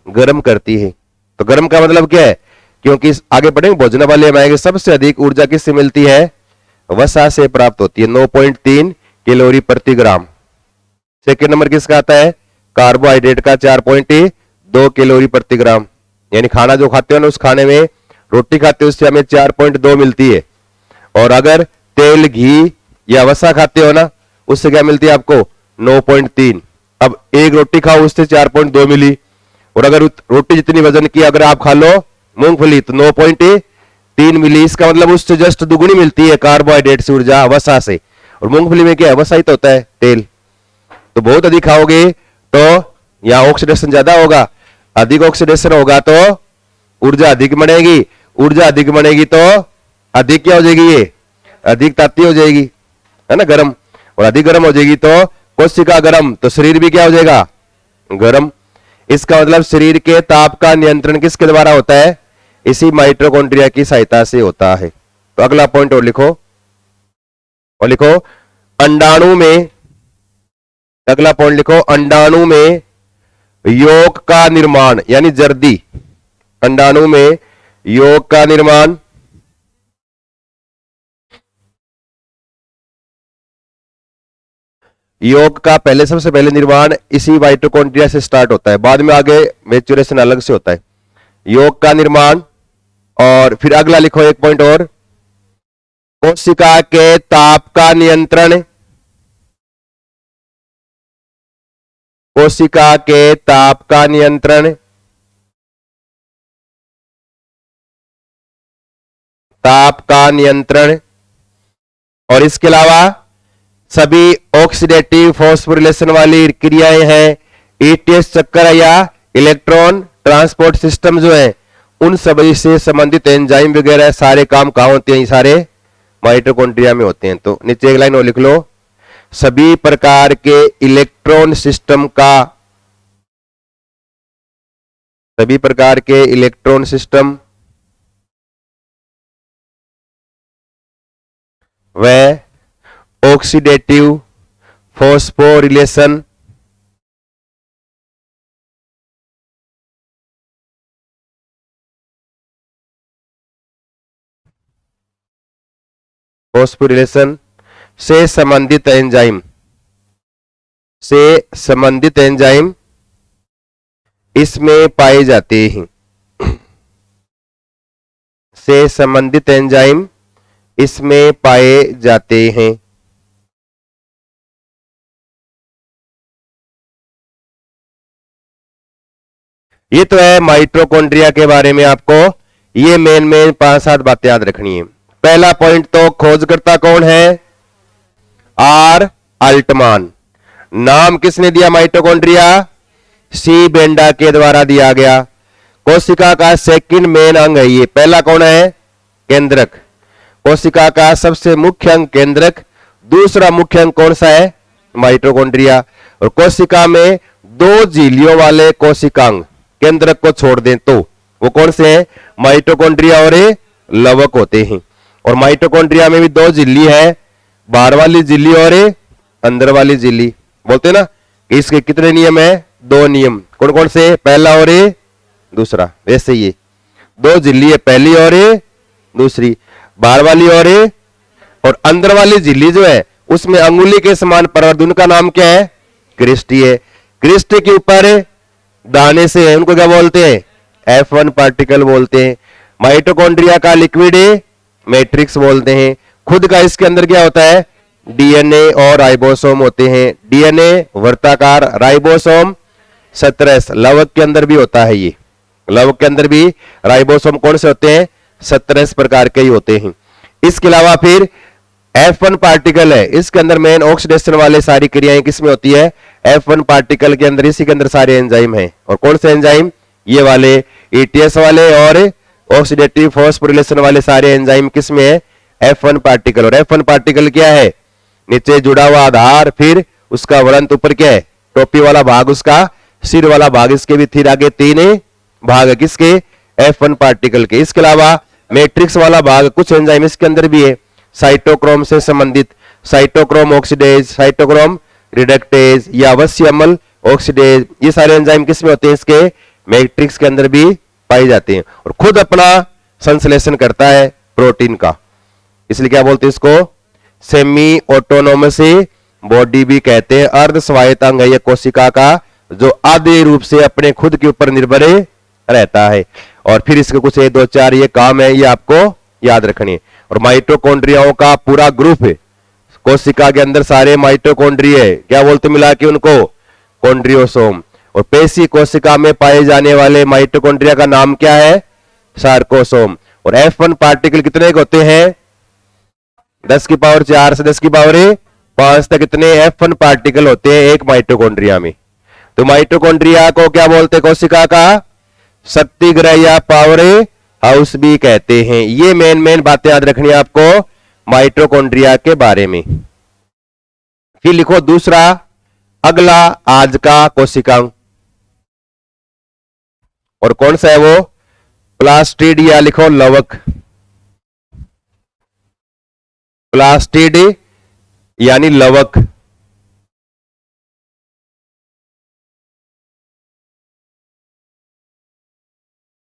गर्म करती है। तो गर्म का मतलब क्या है? क्योंकि आगे बढ़ेंगे भोजन वाले में आएंगे, सबसे अधिक ऊर्जा किससे मिलती है? वसा से प्राप्त होती है, 9.3 कैलोरी प्रति ग्राम। सेकेंड नंबर किसका आता है? कार्बोहाइड्रेट का 4.2 2 कैलोरी प्रति ग्राम। यानी खाना जो खाते हो ना, उस खाने में रोटी खाते हो उससे हमें 4.2 मिलती है। और अगर तेल, घी या वसा खाते हो ना, उससे क्या मिलती है आपको? 9.3। अब एक रोटी खाओ उससे 4.2 मिली। और अगर रोटी जितनी वजन की अगर आप खा लो मूंगफली तो 9.3 मिली। इसका मतलब उससे जस्ट दुगुनी मिलती है कार्बोहाइड्रेट से ऊर्जा वसा से। और मूंगफली में क्या है? वसा ही तो होता है, तेल। तो बहुत अधिक खाओगे तो यहां ऑक्सीडेशन ज्यादा होगा, अधिक ऑक्सीडेशन होगा तो ऊर्जा अधिक बनेगी, ऊर्जा अधिक बनेगी तो अधिक क्या हो जाएगी? ये अधिक ताती हो जाएगी, है ना, गर्म। और अधिक गर्म हो जाएगी तो कोशिका गर्म, तो शरीर भी क्या हो जाएगा? गर्म। इसका मतलब शरीर के ताप का नियंत्रण किसके द्वारा होता है? इसी माइटोकॉन्ड्रिया की सहायता से होता है। तो अगला पॉइंट और लिखो, अंडाणु में, अगला पॉइंट लिखो, अंडाणु में यौगिक का निर्माण यानी जर्दी, अंडाणु में यौगिक का निर्माण योग का पहले सबसे पहले निर्माण इसी माइटोकॉन्ड्रिया से स्टार्ट होता है, बाद में आगे मैच्योरेशन अलग से होता है। योग का निर्माण। और फिर अगला लिखो एक पॉइंट और, कोशिका के ताप का नियंत्रण, कोशिका के ताप का नियंत्रण, ताप का नियंत्रण। और इसके अलावा सभी ऑक्सीडेटिव फॉस्फोरिलेशन वाली क्रियाएं हैं, ईटीएस चक्कर या इलेक्ट्रॉन ट्रांसपोर्ट सिस्टम जो है, उन सभी से संबंधित एंजाइम वगैरह सारे काम कहां होते हैं? सारे माइटोकॉन्ड्रिया में होते हैं। तो नीचे एक लाइन और लिख लो, सभी प्रकार के इलेक्ट्रॉन सिस्टम का, सभी प्रकार के इलेक्ट्रॉन सिस्टम व ऑक्सीडेटिव फॉस्फोरिलेशन से संबंधित एंजाइम, से संबंधित एंजाइम इसमें पाए जाते हैं, से संबंधित एंजाइम इसमें पाए जाते हैं। ये तो है माइटोकॉन्ड्रिया के बारे में आपको ये मेन 5-7 बातें याद रखनी है। पहला पॉइंट तो खोजकर्ता कौन है? Are Altmann. नाम किसने दिया माइटोकॉन्ड्रिया? सी बेंडा के द्वारा दिया गया। कोशिका का सेकंड मेन अंग है ये। पहला कौन है? केंद्रक। कोशिका का सबसे मुख्य अंग केंद्रक। दूसरा मुख्य अंग कौन सा है? माइटोकॉन्ड्रिया। और कोशिका में 2 झिल्लियों वाले कोशिकांग केंद्रक को छोड़ दें तो वो कौन से हैं? माइटोकॉन्ड्रिया और लवक होते हैं। और माइटोकॉन्ड्रिया में भी 2 झिल्ली है, बाहर वाली झिल्ली और अंदर वाली झिल्ली। बोलते ना कि इसके कितने नियम है? 2 नियम। कौन कौन से? पहला और दूसरा। वैसे ये 2 झिल्ली है, पहली और दूसरी, बाहर वाली और अंदर वाली झिल्ली जो है उसमें अंगुली के समान परवर्त, उनका नाम क्या है? क्रिस्टी है। क्रिस्टी के ऊपर दाने से है, उनको क्या बोलते हैं? F1 पार्टिकल बोलते हैं। माइटोकॉन्ड्रिया का लिक्विड मैट्रिक्स बोलते हैं। खुद का इसके अंदर क्या होता है? डीएनए और राइबोसोम होते हैं। डीएनए वर्ताकार, राइबोसोम सतरस। लवक के अंदर भी होता है ये, लवक के अंदर भी राइबोसोम कौन से होते हैं? 17 प्रकार के ही होते हैं। इसके अलावा फिर F1 पार्टिकल है, इसके अंदर मेन ऑक्सीडेशन वाले सारी क्रियाएं किसमें होती है? F1 पार्टिकल के अंदर, इसी के अंदर सारे एंजाइम हैं। और कौन से एंजाइम? ये वाले ETS वाले और ऑक्सीडेटिव फॉस्फोरिलेशन वाले सारे एंजाइम किसमें है? F1 particle. और F1 पार्टिकल क्या है? नीचे जुड़ा हुआ आधार, फिर उसका वलंत, ऊपर क्या है? टोपी वाला भाग, उसका सिर वाला भाग। इसके भी फिर आगे 3 भाग है किसके? F1 पार्टिकल के। इसके अलावा मैट्रिक्स वाला भाग, कुछ एंजाइम इसके अंदर भी है साइटोक्रोम से संबंधित, साइटोक्रोम ऑक्सीडेज, साइटोक्रोम रिडक्टेज या अवश्य अम्ल ऑक्सीडेज। ये सारे एंजाइम किसमें होते हैं? इसके मैट्रिक्स के अंदर भी पाए जाते हैं। और खुद अपना संश्लेषण करता है प्रोटीन का, इसलिए क्या बोलते हैं इसको? सेमी ऑटोनोमस बॉडी भी कहते हैं। अर्ध स्वायत्त अंग है ये कोशिका का जो आदि रूप से अपने खुद के ऊपर निर्भर रहता है। और फिर इसके कुछ 1 2 4 ये काम है, ये आपको याद रखनी है। और माइटोकॉन्ड्रियाओं का पूरा ग्रुप है, कोशिका के अंदर सारे माइटोकॉन्ड्रिया क्या बोलते मिला के उनको, कॉन्ड्रियोसोम। और पेशी कोशिका में पाए जाने वाले माइटोकॉन्ड्रिया का नाम क्या है, सार्कोसोम। और F1 पार्टिकल कितने के होते हैं, 10 की पावर 4 से 10 की पावर 5 तक कितने F1 पार्टिकल होते हैं एक माइटोकॉन्ड्रिया में। तो माइटोकॉन्ड्रिया को क्या बोलते हैं, कोशिका का शक्ति ग्रह या पावर हाउस भी कहते हैं। ये मेन बातें याद रखनी है आपको माइटोकॉन्ड्रिया के बारे में। फिर लिखो दूसरा, अगला आज का कोशिकांग, और कौन सा है वो, प्लास्टिड या लिखो लवक। प्लास्टिड यानी लवक।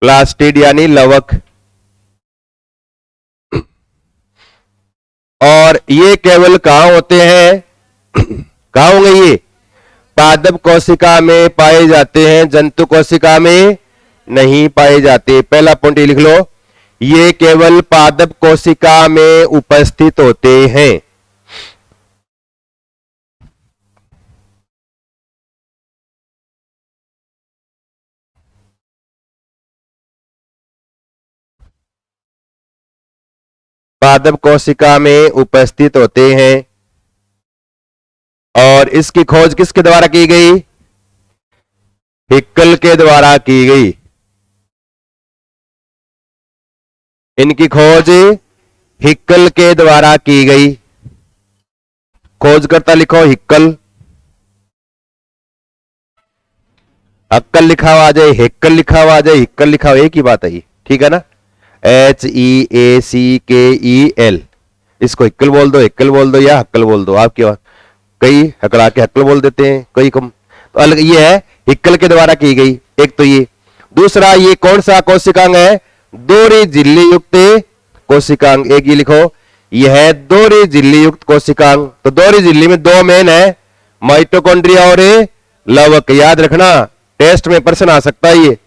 प्लास्टिड यानी लवक। और ये केवल कहां होते हैं, कहां होंगे ये, पादप कोशिका में पाए जाते हैं, जंतु कोशिका में नहीं पाए जाते। पहला पॉइंट लिख लो, ये केवल पादप कोशिका में उपस्थित होते हैं। पादप कोशिका में उपस्थित होते हैं। और इसकी खोज किसके द्वारा की गई, हिक्कल के द्वारा की गई। इनकी खोज हिक्कल के द्वारा की गई। खोजकर्ता लिखो हिक्कल, हक्कल लिखा हुआ आ जाए, हिक्कल लिखा हुआ आ जाए, हिक्कल लिखा हुआ, एक ही बात है, ठीक है ना, HEACKEL। इसको हिक्कल बोल दो, हिक्कल बोल दो या हक्कल बोल दो, आपके बात। कई हकड़ा के हक्कल बोल देते हैं, कई कम, तो अलग ये है, हिक्कल के द्वारा की गई। एक तो ये, दूसरा ये कौन सा कोशिकांग है, दोहरी झिल्ली युक्त कोशिकांग। एक ये लिखो, यह है दोहरी झिल्ली युक्त कोशिकांग। तो दोहरी झिल्ली में दो मेन है, माइटोकॉन्ड्रिया और लवक। याद रखना, टेस्ट में प्रश्न आ सकता है ये,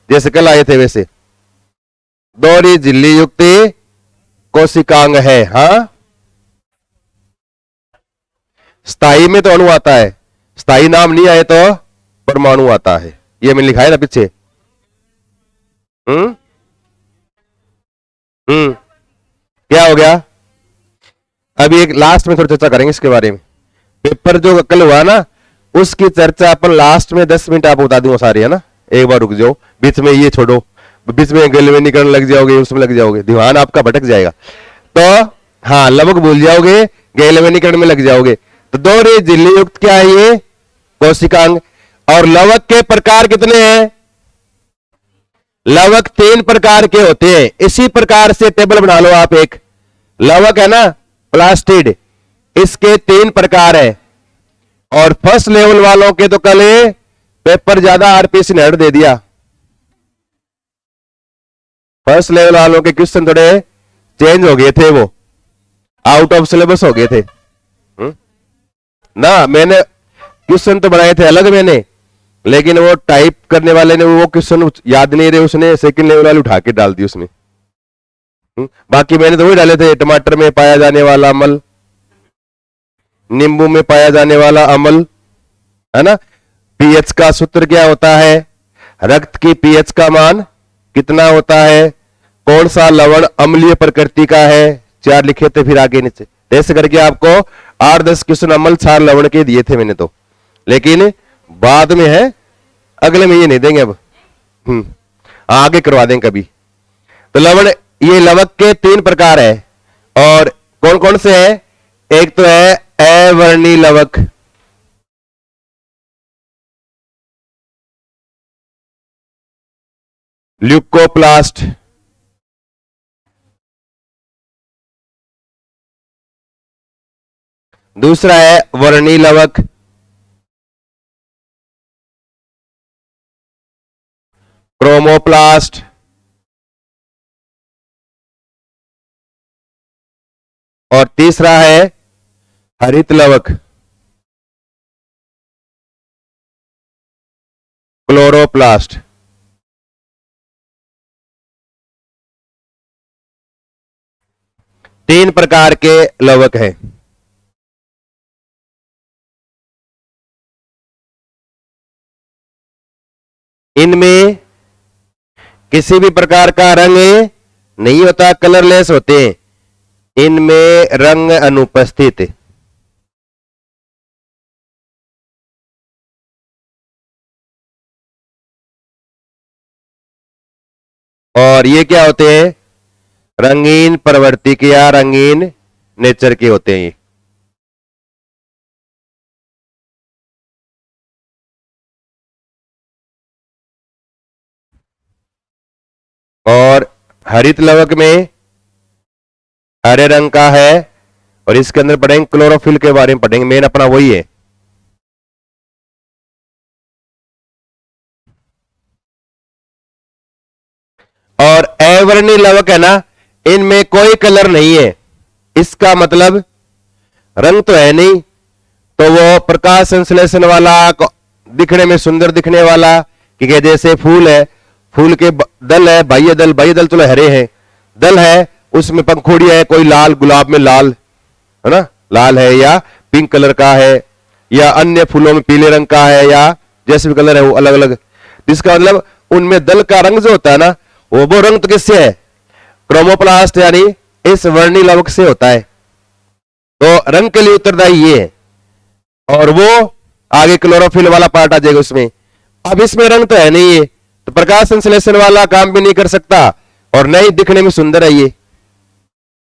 जैसे कल आए थे वैसे। दोहरी झिल्ली युक्त कोशिकांग है। हाँ, स्थाई में तो अणु आता है, स्थाई नाम नहीं आए तो परमाणु आता है। ये मैंने लिखा है ना पीछे। हम्म हम्म क्या हो गया, अभी एक लास्ट में थोड़ी चर्चा करेंगे इसके बारे में। पेपर जो कल हुआ ना, उसकी चर्चा अपन लास्ट में 10 मिनट आपको बता दूंगा सारी, है ना। एक बार रुक जाओ, बीच में ये छोड़ो, बीच में गले में निकलने लग जाओगे, उसमें लग जाओगे, ध्यान आपका भटक जाएगा। तो हाँ, लवक भूल जाओगे, गले में निकलने में लग जाओगे। तो दोहरी झिल्ली युक्त क्या है ये, कोशिकांग। और लवक के प्रकार कितने हैं, लवक 3 प्रकार के होते हैं। इसी प्रकार से टेबल बना लो आप, एक लवक है ना, प्लास्टिड, इसके 3 प्रकार है। और फर्स्ट लेवल वालों के तो कल पेपर ज्यादा आरपीसी ने दे दिया। फर्स्ट लेवल वालों के क्वेश्चन थोड़े चेंज हो गए थे, वो आउट ऑफ सिलेबस हो गए थे। ना, मैंने क्वेश्चन तो बनाए थे अलग मैंने, लेकिन वो टाइप करने वाले ने वो क्वेश्चन याद नहीं रहे, उसने सेकंड लेवल वाले उठा के डाल दी उसमें। बाकी मैंने तो वही डाले थे, टमाटर में पाया जाने वाला अम्ल, नींबू में पाया जाने वाला अम्ल, है ना। पीएच का सूत्र क्या होता है, रक्त की पीएच का मान कितना होता है, कौन सा लवण अम्लीय प्रकृति का है, 4 लिखे थे। फिर आगे नीचे ऐसे करके आपको 8-10 क्वेश्चन अम्ल 4 लवण के दिए थे मैंने तो, लेकिन बाद में है, अगले में ये नहीं देंगे अब, आगे करवा देंगे कभी। तो लवण, ये लवक के 3 प्रकार है। और कौन कौन से हैं, एक तो है अवर्णी लवक, ल्यूकोप्लास्ट, दूसरा है वर्णी लवक, क्रोमोप्लास्ट, और तीसरा है हरित लवक। क्लोरोप्लास्ट। तीन प्रकार के लवक हैं। इनमें किसी भी प्रकार का रंग नहीं होता, कलरलेस होते हैं। इनमें रंग अनुपस्थित। और ये क्या होते हैं? रंगीन प्रवृत्ति के या रंगीन नेचर के होते हैं। और हरित लवक में हरे रंग का है, और इसके अंदर पढ़ेंगे क्लोरोफिल के बारे में पढ़ेंगे, मेन अपना वही है। और अवर्णी लवक है ना, इनमें कोई कलर नहीं है। इसका मतलब रंग तो है नहीं, तो वो प्रकाश संश्लेषण वाला, दिखने में सुंदर दिखने वाला, कि जैसे फूल है, फूल के दल है, बाह्य दल चलो हरे हैं, दल है उसमें पंखुड़ियां है, कोई लाल, गुलाब में लाल है ना, लाल है, या पिंक कलर का है, या अन्य फूलों में पीले रंग का है, या जैसे भी कलर है वो अलग अलग। इसका मतलब उनमें दल का रंग जो होता है ना, वो रंग तो किससे है? क्रोमोप्लास्ट यानी इस वर्णी लवक से होता है। तो रंग के लिए उत्तरदायी ये है, और वो आगे क्लोरोफिल वाला पार्ट आ जाएगा उसमें। अब इसमें रंग तो है नहीं है, तो प्रकाश संश्लेषण वाला काम भी नहीं कर सकता, और नहीं दिखने में सुंदर है ये,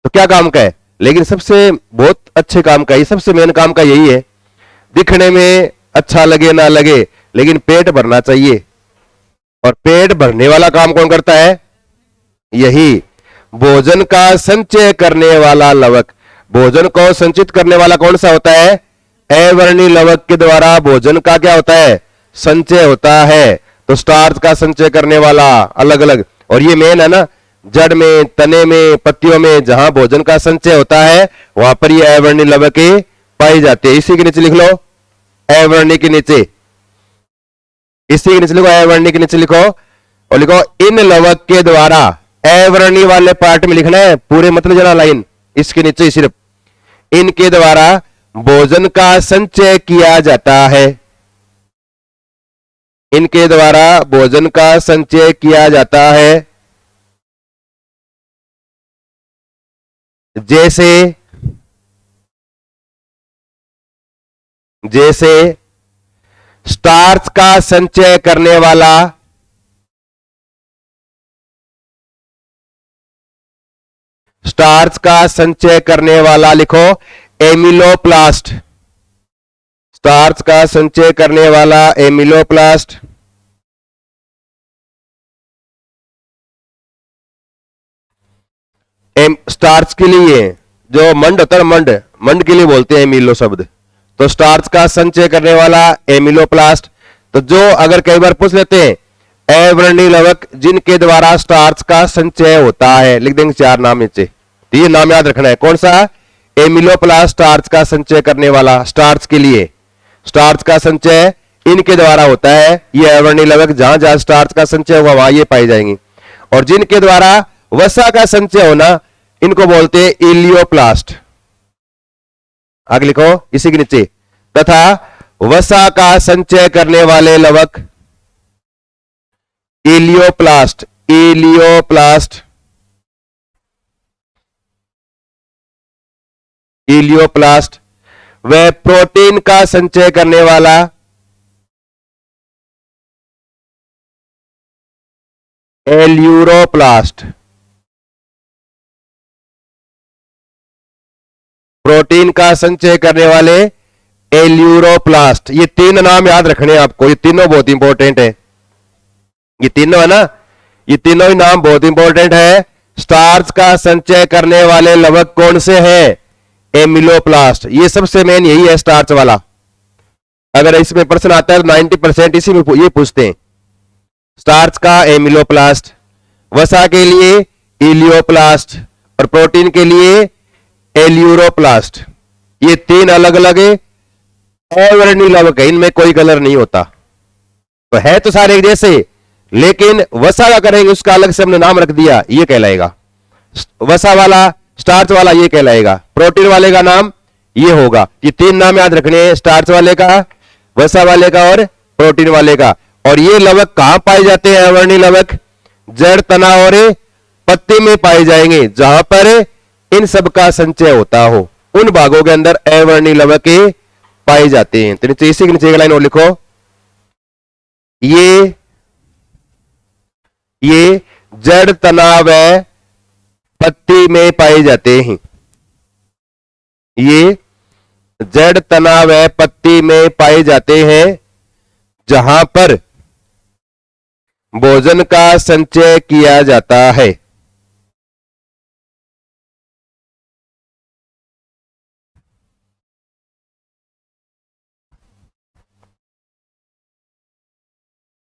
तो क्या काम का है? लेकिन सबसे बहुत अच्छे काम का, ये सबसे मेन काम का यही है, दिखने में अच्छा लगे ना लगे, लेकिन पेट भरना चाहिए। और पेट भरने वाला काम कौन करता है? यही भोजन का संचय करने वाला लवक। भोजन को संचित करने वाला कौन सा होता है? अवर्णी लवक के द्वारा भोजन का क्या होता है? संचय होता है। तो स्टार्च का संचय करने वाला अलग अलग, और ये मेन है ना, जड़ में, तने में, पत्तियों में जहां भोजन का संचय होता है, वहां पर ये अवर्णी लवकें पाई जाती है। इसी के नीचे लिख लो अवर्णी के नीचे, इसी के नीचे लिखो, अवर्णी के नीचे लिखो, और लिखो इन लवक के द्वारा। अवर्णी वाले पार्ट में लिखना है, पूरे मतलब जरा लाइन, इसके नीचे सिर्फ इनके द्वारा भोजन का संचय किया जाता है। इनके द्वारा भोजन का संचय किया जाता है। जैसे जैसे स्टार्च का संचय करने वाला लिखो एमिलोप्लास्ट। स्टार्च का संचय करने वाला एमिलोप्लास्ट। स्टार्च के लिए जो मंड होता है, मंड के लिए बोलते हैं एमिलो शब्द। तो स्टार्च का संचय करने वाला एमिलोप्लास्ट। तो जो अगर कई बार पूछ लेते हैं अवर्णी लवक जिनके द्वारा स्टार्च का संचय होता है, लिख देंगे 4 नाम नीचे। तो ये नाम याद रखना है, कौन सा? एमिलोप्लास्ट, स्टार्च का संचय करने वाला। स्टार्च के लिए स्टार्च का संचय इनके द्वारा होता है। ये अवर्णी लवक जहां जहां स्टार्च का संचय हुआ वहां ये पाई जाएंगी। और जिनके द्वारा वसा का संचय होना, इनको बोलते हैं इलियोप्लास्ट। आगे लिखो इसी के नीचे, तथा वसा का संचय करने वाले लवक इलियोप्लास्ट। इलियोप्लास्ट। वह प्रोटीन का संचय करने वाला एल्यूरोप्लास्ट। प्रोटीन का संचय करने वाले एल्यूरोप्लास्ट। ये 3 नाम याद रखने हैं आपको, ये तीनों बहुत इंपॉर्टेंट है। ये तीनों है ना, ये तीनों ही नाम बहुत इंपॉर्टेंट है। स्टार्च का संचय करने वाले लवक कौन से हैं? एमिलोप्लास्ट। ये सबसे मेन यही है स्टार्च वाला। अगर इसमें प्रश्न आता है तो 90% इसी में ये पूछते हैं। स्टार्च का एमिलोप्लास्ट, वसा के लिए इलियोप्लास्ट, और प्रोटीन के लिए एल्यूरोप्लास्ट। ये 3 अलग अलग अवर्णी लवक है, इनमें कोई कलर नहीं होता। तो है तो सारे एक जैसे, लेकिन वसा का करेंगे उसका अलग से हमने नाम रख दिया, ये कहलाएगा वसा वाला, स्टार्च वाला ये कहलाएगा, प्रोटीन वाले का नाम ये होगा। ये तीन नाम याद रखने हैं, स्टार्च वाले का, वसा वाले का और प्रोटीन वाले का। और ये लवक कहां पाए जाते हैं? अवर्णी लवक जड़, तना और पत्ती में पाए जाएंगे, जहां पर इन सब का संचय होता हो, उन भागों के अंदर अवर्णी लवक पाए जाते हैं। तो नीचे इसी के नीचे एक लाइन और लिखो, ये जड़, तना व पत्ती में पाए जाते हैं। ये जड़, तना व पत्ती में पाए जाते हैं, जहां पर भोजन का संचय किया जाता है।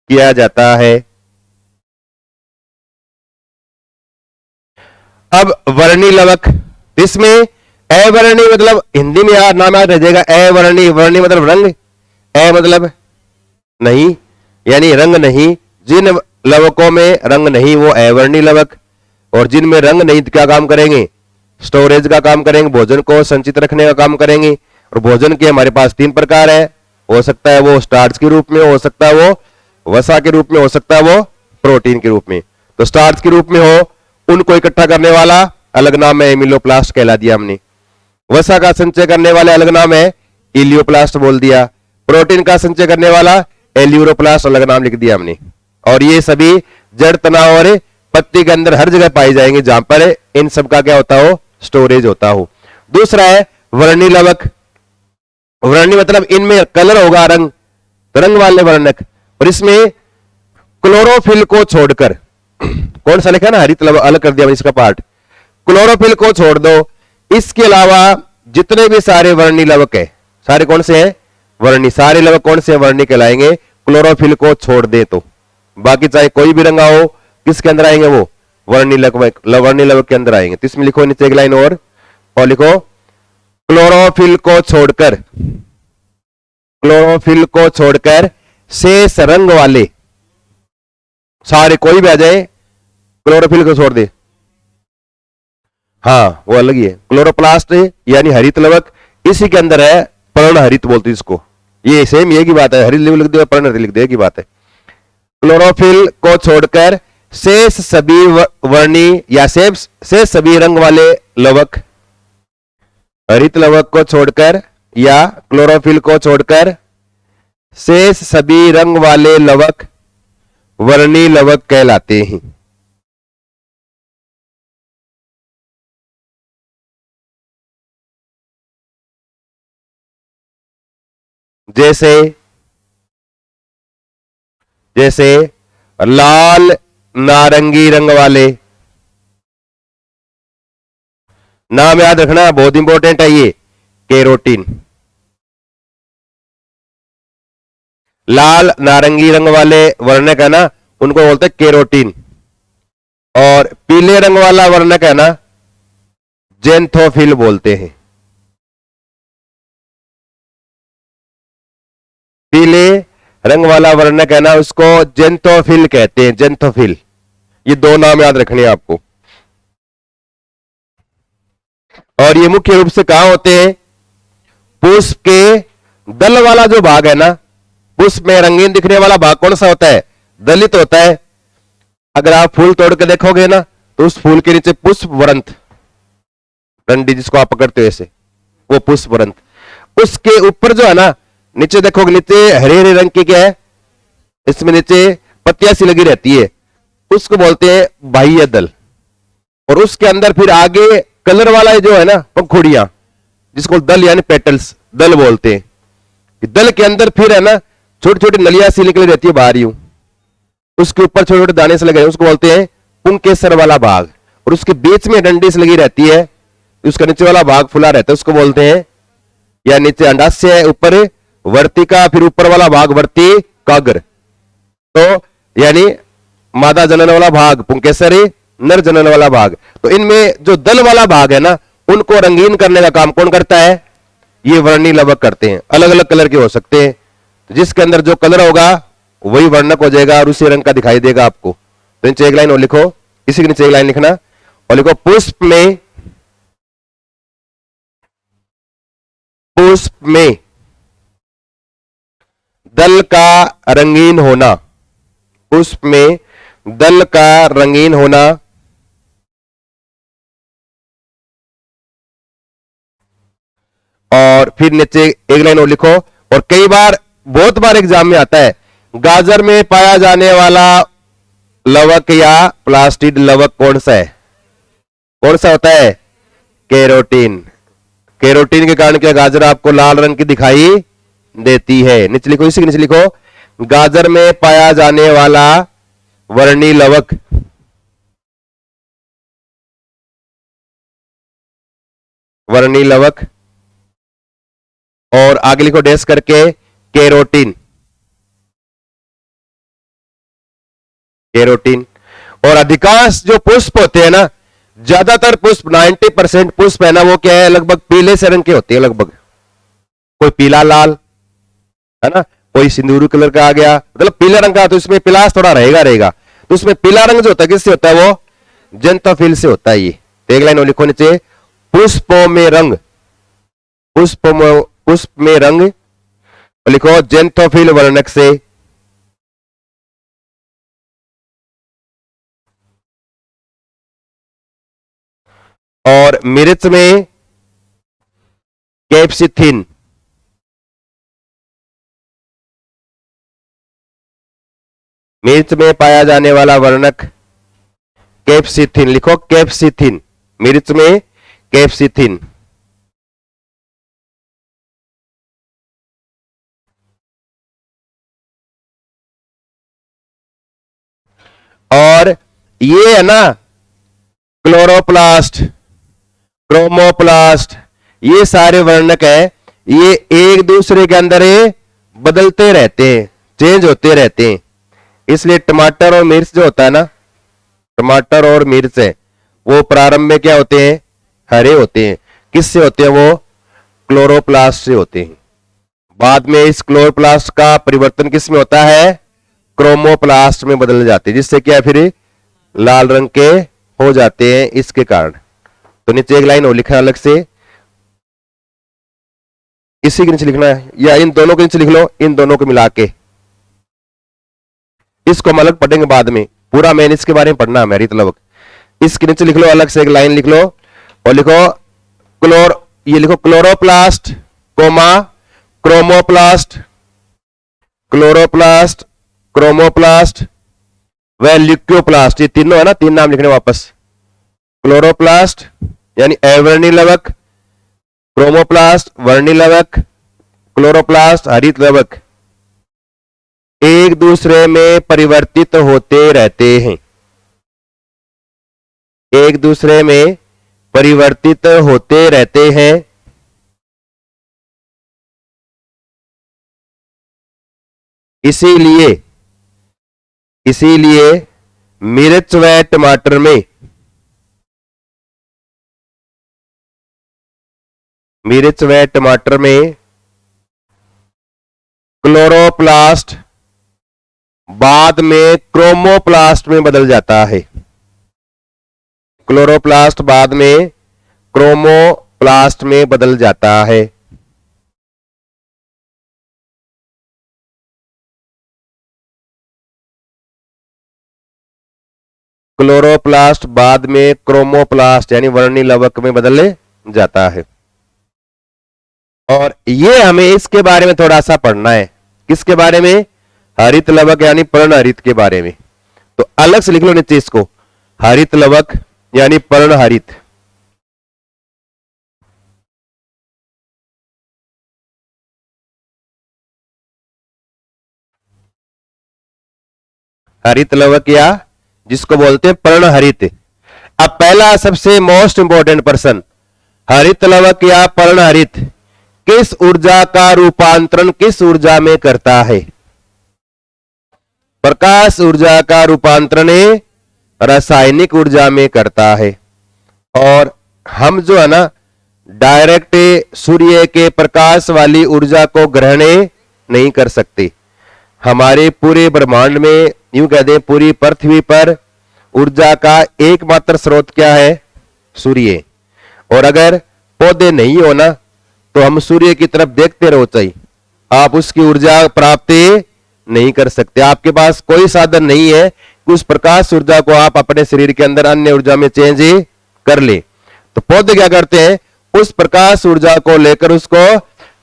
किया जाता है। अब वर्णी लवक, इसमें अवर्णी मतलब हिंदी में यार नाम याद रह जाएगा, अवर्णी, वर्णी मतलब रंग, अ मतलब नहीं, यानी रंग नहीं। जिन लवकों में रंग नहीं वो अवर्णी लवक, और जिनमें रंग नहीं क्या काम करेंगे? स्टोरेज का काम करेंगे, भोजन को संचित रखने का काम करेंगे। और भोजन के हमारे पास तीन प्रकार है, हो सकता है वो स्टार्च के रूप में, हो सकता है वो वसा के रूप में, हो सकता है वो प्रोटीन के रूप में। तो स्टार्च के रूप में हो, उनको इकट्ठा करने वाला अलग नाम है एमिलोप्लास्ट कहला दिया हमने। वसा का संचय करने वाले अलग नाम है इलियोप्लास्ट बोल दिया। प्रोटीन का संचय करने वाला एल्यूरोप्लास्ट अलग नाम लिख दिया हमने। और ये सभी जड़, तना और पत्ती के अंदर हर जगह पाई जाएंगे, जहां पर इन सब का क्या होता हो? स्टोरेज होता हो। दूसरा है वर्णी लवक। वर्णी मतलब इनमें कलर होगा, रंग, रंग वाले वर्णक। और इसमें क्लोरोफिल को छोड़कर, कौन सा लिखा ना, हरित लवक अलग कर दिया इसका पार्ट, क्लोरोफिल को छोड़ दो, इसके अलावा जितने भी सारे वर्णी लवक है, सारे कौन से हैं? वर्णी। सारे लवक कौन से वर्णी कहलाएंगे? क्लोरोफिल को छोड़ दे तो। बाकी चाहे कोई भी रंग हो, किसके अंदर आएंगे? वो वर्णी लवक, वर्णी लवक के अंदर आएंगे। तो इसमें लिखो नीचे एक लाइन और लिखो, क्लोरोफिल को छोड़कर, क्लोरोफिल को छोड़कर शेष रंग वाले सारे, कोई भी आ जाए क्लोरोफिल को छोड़ दे, हाँ वो अलग ही है। क्लोरोप्लास्ट यानी हरित लवक, इसी के अंदर है पर्ण हरित बोलते इसको। ये सेम ये की बात है, हरित लिख दे, पर्ण हरित लिख दे की बात है। क्लोरोफिल को छोड़कर शेष सभी वर्णी या शेष सभी रंग वाले लवक, हरित लवक को छोड़कर या क्लोरोफिल को छोड़कर शेष सभी रंग वाले लवक वर्णी लवक कहलाते हैं। जैसे लाल नारंगी रंग वाले, नाम याद रखना बहुत इंपॉर्टेंट है ये, कैरोटीन। लाल नारंगी रंग वाले वर्णक है ना, उनको बोलते हैं कैरोटीन। और पीले रंग वाला वर्णक है ना, जेंथोफिल बोलते हैं। पीले रंग वाला वर्णक है ना, उसको जेंथोफिल कहते हैं, जेंथोफिल। ये दो नाम याद रखने हैं आपको। और ये मुख्य रूप से कहां होते हैं? पुष्प के दल वाला जो भाग है ना, पुष्प में रंगीन दिखने वाला भाग कौन सा होता है? दलित होता है। अगर आप फूल तोड़ के देखोगे ना, तो उस फूल के नीचे पुष्प वरंत, डंडी जिसको आप पकड़ते हो ऐसे, वो पुष्प वरंत। उसके ऊपर जो है ना, नीचे देखोगे, नीचे हरे हरे रंग की क्या है, इसमें नीचे पत्तियां सी लगी रहती है, उसको बोलते हैं बाह्य दल। और उसके अंदर फिर आगे कलर वाला जो है ना, पंखुड़ियां, जिसको दल यानी पेटल्स, दल बोलते हैं। दल के अंदर फिर है ना छोटी छोटी नलियां सी निकली रहती है बाहर यूं, उसके ऊपर छोटे छोटे दाने से लगे, उसको बोलते हैं पुंकेसर वाला भाग। और उसके बीच में डंडी से लगी रहती है, उसका नीचे वाला भाग फुला रहता है, उसको बोलते हैं, या नीचे अंडाशय है, ऊपर वर्तिका, फिर ऊपर वाला भाग वर्ती कागर। तो यानी मादा जनन वाला भाग पुंकेसर, नर जनन वाला भाग। तो इनमें जो दल वाला भाग है ना, उनको रंगीन करने का काम कौन करता है? ये वर्णी लवक करते हैं। अलग अलग कलर के हो सकते हैं, जिसके अंदर जो कलर होगा वही वर्णक हो जाएगा और उसी रंग का दिखाई देगा आपको। तो नीचे एक लाइन और लिखो, इसी के नीचे एक लाइन लिखना और लिखो पुष्प में, पुष्प में दल का रंगीन होना, पुष्प में दल का रंगीन होना और फिर नीचे एक लाइन और लिखो। और कई बार, बहुत बार एग्जाम में आता है, गाजर में पाया जाने वाला लवक या प्लास्टिड लवक कौन सा है? कौन सा होता है? कैरोटीन। कैरोटीन के कारण क्या गाजर आपको लाल रंग की दिखाई देती है? नीचे लिखो, इसी के नीचे लिखो, गाजर में पाया जाने वाला वर्णी लवक, वर्णी लवक, और आगे लिखो डैश करके कैरोटीन, कैरोटीन। और अधिकांश जो पुष्प होते हैं ना, ज्यादातर पुष्प 90% पुष्प है ना, वो क्या है, लगभग पीले से रंग के होते हैं लगभग। कोई पीला लाल है ना, कोई सिंदूरी कलर का आ गया, मतलब पीला रंग का, तो इसमें पिलास थोड़ा रहेगा। तो उसमें पीला रंग जो होता है किससे होता है? वो जेंथोफिल से होता है। ये तो एक लाइन और लिखो नीचे, पुष्पों में रंग, पुष्प में रंग, लिखो जेंथोफिल वर्णक से। और मिर्च में कैप्सिथिन, मिर्च में पाया जाने वाला वर्णक कैप्सिथिन, लिखो कैप्सिथिन, मिर्च में कैप्सिथिन। और ये है ना क्लोरोप्लास्ट, क्रोमोप्लास्ट, ये सारे वर्णक है, ये एक दूसरे के अंदर बदलते रहते हैं, चेंज होते रहते हैं। इसलिए टमाटर और मिर्च जो होता है ना, टमाटर और मिर्च है, वो प्रारंभ में क्या होते हैं? हरे होते हैं। किससे होते हैं? वो क्लोरोप्लास्ट से होते हैं। बाद में इस क्लोरोप्लास्ट का परिवर्तन किस में होता है? क्रोमोप्लास्ट में बदल जाते हैं, जिससे क्या फिर लाल रंग के हो जाते हैं इसके कारण। तो नीचे एक लाइन और लिखा अलग से, इसी के नीचे लिखना है, या इन दोनों के नीचे लिख लो, इन दोनों को मिला के। इसको हम अलग पढ़ेंगे बाद में, पूरा मैन इसके बारे में पढ़ना है हरित लवक। इसके नीचे लिख लो अलग से एक लाइन लिख लो और लिखो ये लिखो chloroplast comma chromoplast, chloroplast, chromoplast व ल्यूकोप्लास्ट, ये तीनों है ना, तीन नाम लिखने वापस। क्लोरोप्लास्ट यानी अवर्णी लवक, क्रोमोप्लास्ट वर्णी लवक, क्लोरोप्लास्ट हरित लवक, एक दूसरे में परिवर्तित होते रहते हैं, एक दूसरे में परिवर्तित होते रहते हैं। इसीलिए मिर्च व टमाटर में, मिर्च व टमाटर में क्लोरोप्लास्ट बाद में क्रोमोप्लास्ट में बदल जाता है, क्लोरोप्लास्ट बाद में क्रोमोप्लास्ट में बदल जाता है। क्लोरोप्लास्ट बाद में क्रोमोप्लास्ट यानी वर्णी लवक में बदल जाता है। और ये हमें इसके बारे में थोड़ा सा पढ़ना है, किसके बारे में? हरित लवक यानी पर्णहरित के बारे में। तो अलग से लिख लो नीचे इसको, हरित लवक यानी पर्णहरित। हरित लवक या जिसको बोलते हैं पर्णहरित। अब पहला सबसे मोस्ट इंपॉर्टेंट पर्सन, हरित लवक या पर्णहरित किस ऊर्जा का रूपांतरण किस ऊर्जा में करता है? प्रकाश ऊर्जा का रूपांतरण रासायनिक ऊर्जा में करता है। और हम जो है ना डायरेक्ट सूर्य के प्रकाश वाली ऊर्जा को ग्रहण नहीं कर सकते, हमारे पूरे ब्रह्मांड में, यूं कह दें पूरी पृथ्वी पर ऊर्जा का एकमात्र स्रोत क्या है? सूर्य। और अगर पौधे नहीं हो ना तो हम सूर्य की तरफ देखते रहो चाहिए, आप उसकी ऊर्जा प्राप्त नहीं कर सकते। आपके पास कोई साधन नहीं है कि उस प्रकाश ऊर्जा को आप अपने शरीर के अंदर अन्य ऊर्जा में चेंज कर ले। तो पौधे क्या करते हैं? उस प्रकाश ऊर्जा को लेकर उसको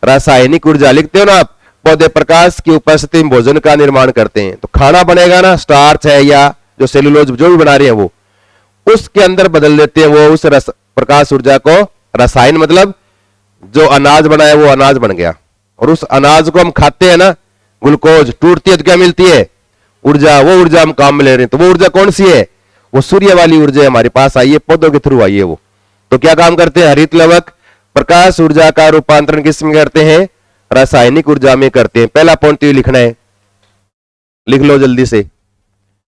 रासायनिक ऊर्जा, लिखते हो ना आप, पौधे प्रकाश की उपस्थिति में भोजन का निर्माण करते हैं। तो खाना बनेगा ना, स्टार्च है या जो सेलुलोज जो भी बना रहे हैं वो उसके अंदर बदल देते हैं वो उस प्रकाश ऊर्जा को रसायन, मतलब जो अनाज बनाया वो अनाज बन गया। और उस अनाज को हम खाते हैं ना, ग्लूकोज टूटती है तो क्या मिलती है? ऊर्जा। वो ऊर्जा हम काम में ले रहे हैं। तो वो ऊर्जा कौन सी है? वो सूर्य वाली ऊर्जा हमारे पास आई है, पौधों के थ्रू आई है वो। तो क्या काम करते हैं? हरित लवक प्रकाश ऊर्जा का रूपांतरण किस में करते हैं? रासायनिक ऊर्जा में करते हैं। पहला पॉइंट ये लिखना है, लिख लो जल्दी से।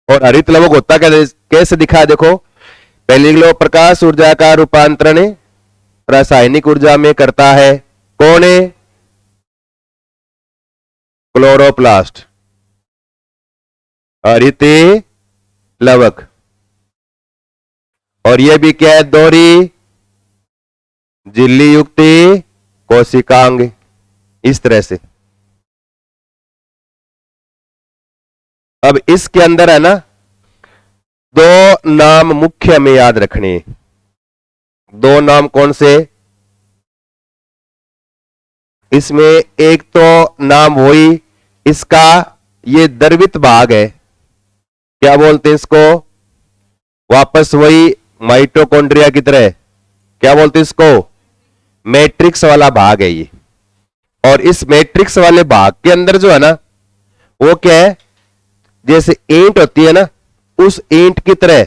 और हरित लवक होता कैसे दिखा है देखो, पहले लिख लो, प्रकाश ऊर्जा का रूपांतरण रासायनिक ऊर्जा में करता है कौन है? क्लोरोप्लास्ट, हरित लवक। और यह भी क्या है? दोहरी झिल्ली युक्त कोशिकांग। इस तरह से अब इसके अंदर है ना दो नाम मुख्य में याद रखने। दो नाम कौन से? इसमें एक तो नाम वही इसका ये द्रवित भाग है, क्या बोलते हैं इसको? वापस वही माइटोकॉन्ड्रिया की तरह, क्या बोलते हैं इसको? मैट्रिक्स वाला भाग है ये। और इस मैट्रिक्स वाले भाग के अंदर जो है ना वो क्या है? जैसे ईंट होती है ना, उस ईंट की तरह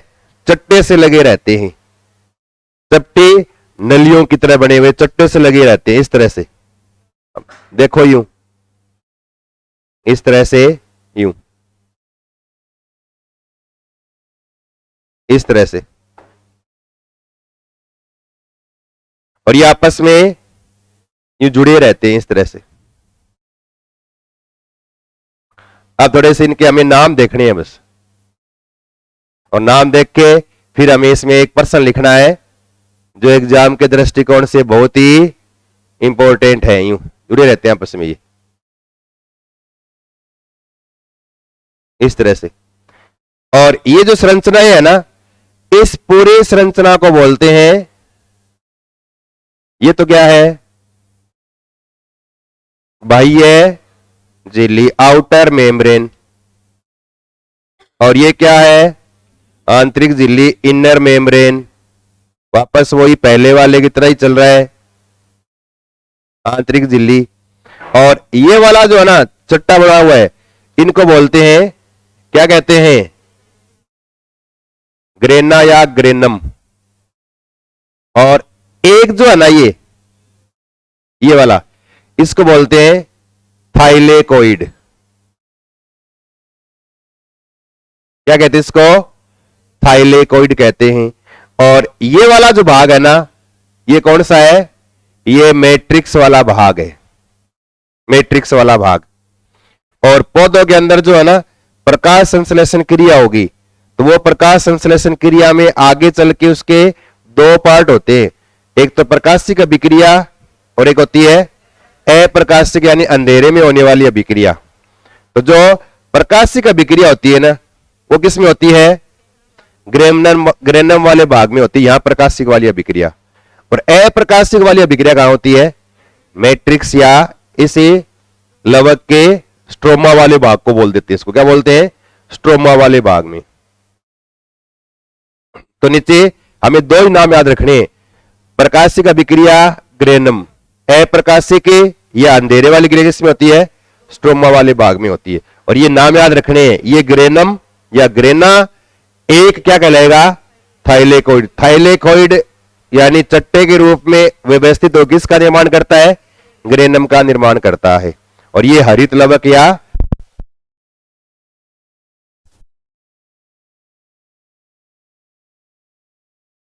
चट्टे से लगे रहते हैं, चट्टे नलियों की तरह बने हुए चट्टे से लगे रहते हैं। इस तरह से देखो, यूं, इस तरह से, यूं, इस तरह से। और ये आपस में यूं जुड़े रहते हैं इस तरह से। अब थोड़े से इनके हमें नाम देखने हैं बस, और नाम देख के फिर हमें इसमें एक पर्सन लिखना है जो एग्जाम के दृष्टिकोण से बहुत ही इंपॉर्टेंट है। यूं जुड़े रहते हैं आपस में ये, इस तरह से। और ये जो संरचनाएं है ना, इस पूरे संरचना को बोलते हैं, ये तो क्या है? बाह्य झिल्ली, आउटर मेम्ब्रेन। और ये क्या है? आंतरिक झिल्ली, इनर मेम्ब्रेन। वापस वही पहले वाले की तरह ही चल रहा है, आंतरिक झिल्ली। और ये वाला जो है ना चट्टा बना हुआ है, इनको बोलते हैं, क्या कहते हैं? ग्रेना या ग्रेनम। और एक जो है ना ये वाला, इसको बोलते हैं थाइलेकोइड। क्या कहते हैं इसको? थाइलेकोइड कहते हैं। और ये वाला जो भाग है ना, ये कौन सा है? ये मैट्रिक्स वाला भाग है, मैट्रिक्स वाला भाग। और पौधों के अंदर जो है ना प्रकाश संश्लेषण क्रिया होगी, तो वो प्रकाश संश्लेषण क्रिया में आगे चल के उसके दो पार्ट होते हैं, एक तो प्रकाशिक अभिक्रिया और एक होती है अप्रकाशिक यानी अंधेरे में होने वाली अभिक्रिया। तो जो प्रकाशिक अभिक्रिया होती है ना वो किस में होती है? ग्रेनम वाले भाग में होती है, यहां प्रकाशिक वाली अभिक्रिया। और अप्रकाशिक वाली अभिक्रिया कहां होती है? मैट्रिक्स या इसे लवक के स्ट्रोमा वाले भाग को बोल देते हैं, इसको क्या बोलते हैं? स्ट्रोमा वाले भाग में। तो नीचे हमें दो ही नाम याद रखने, प्रकाशिक अभिक्रिया ग्रेनम, अप्रकाशिक या अंधेरे वाली क्रिया किसमें होती है? स्ट्रोमा वाले भाग में होती है। और ये नाम याद रखने, ये ग्रेनम या ग्रेना, एक क्या कहलाएगा? थाइलेकोइड। थाइलेकोइड यानी चट्टे के रूप में व्यवस्थित होकर किसका निर्माण करता है? ग्रेनम का निर्माण करता है। और ये हरित लवक या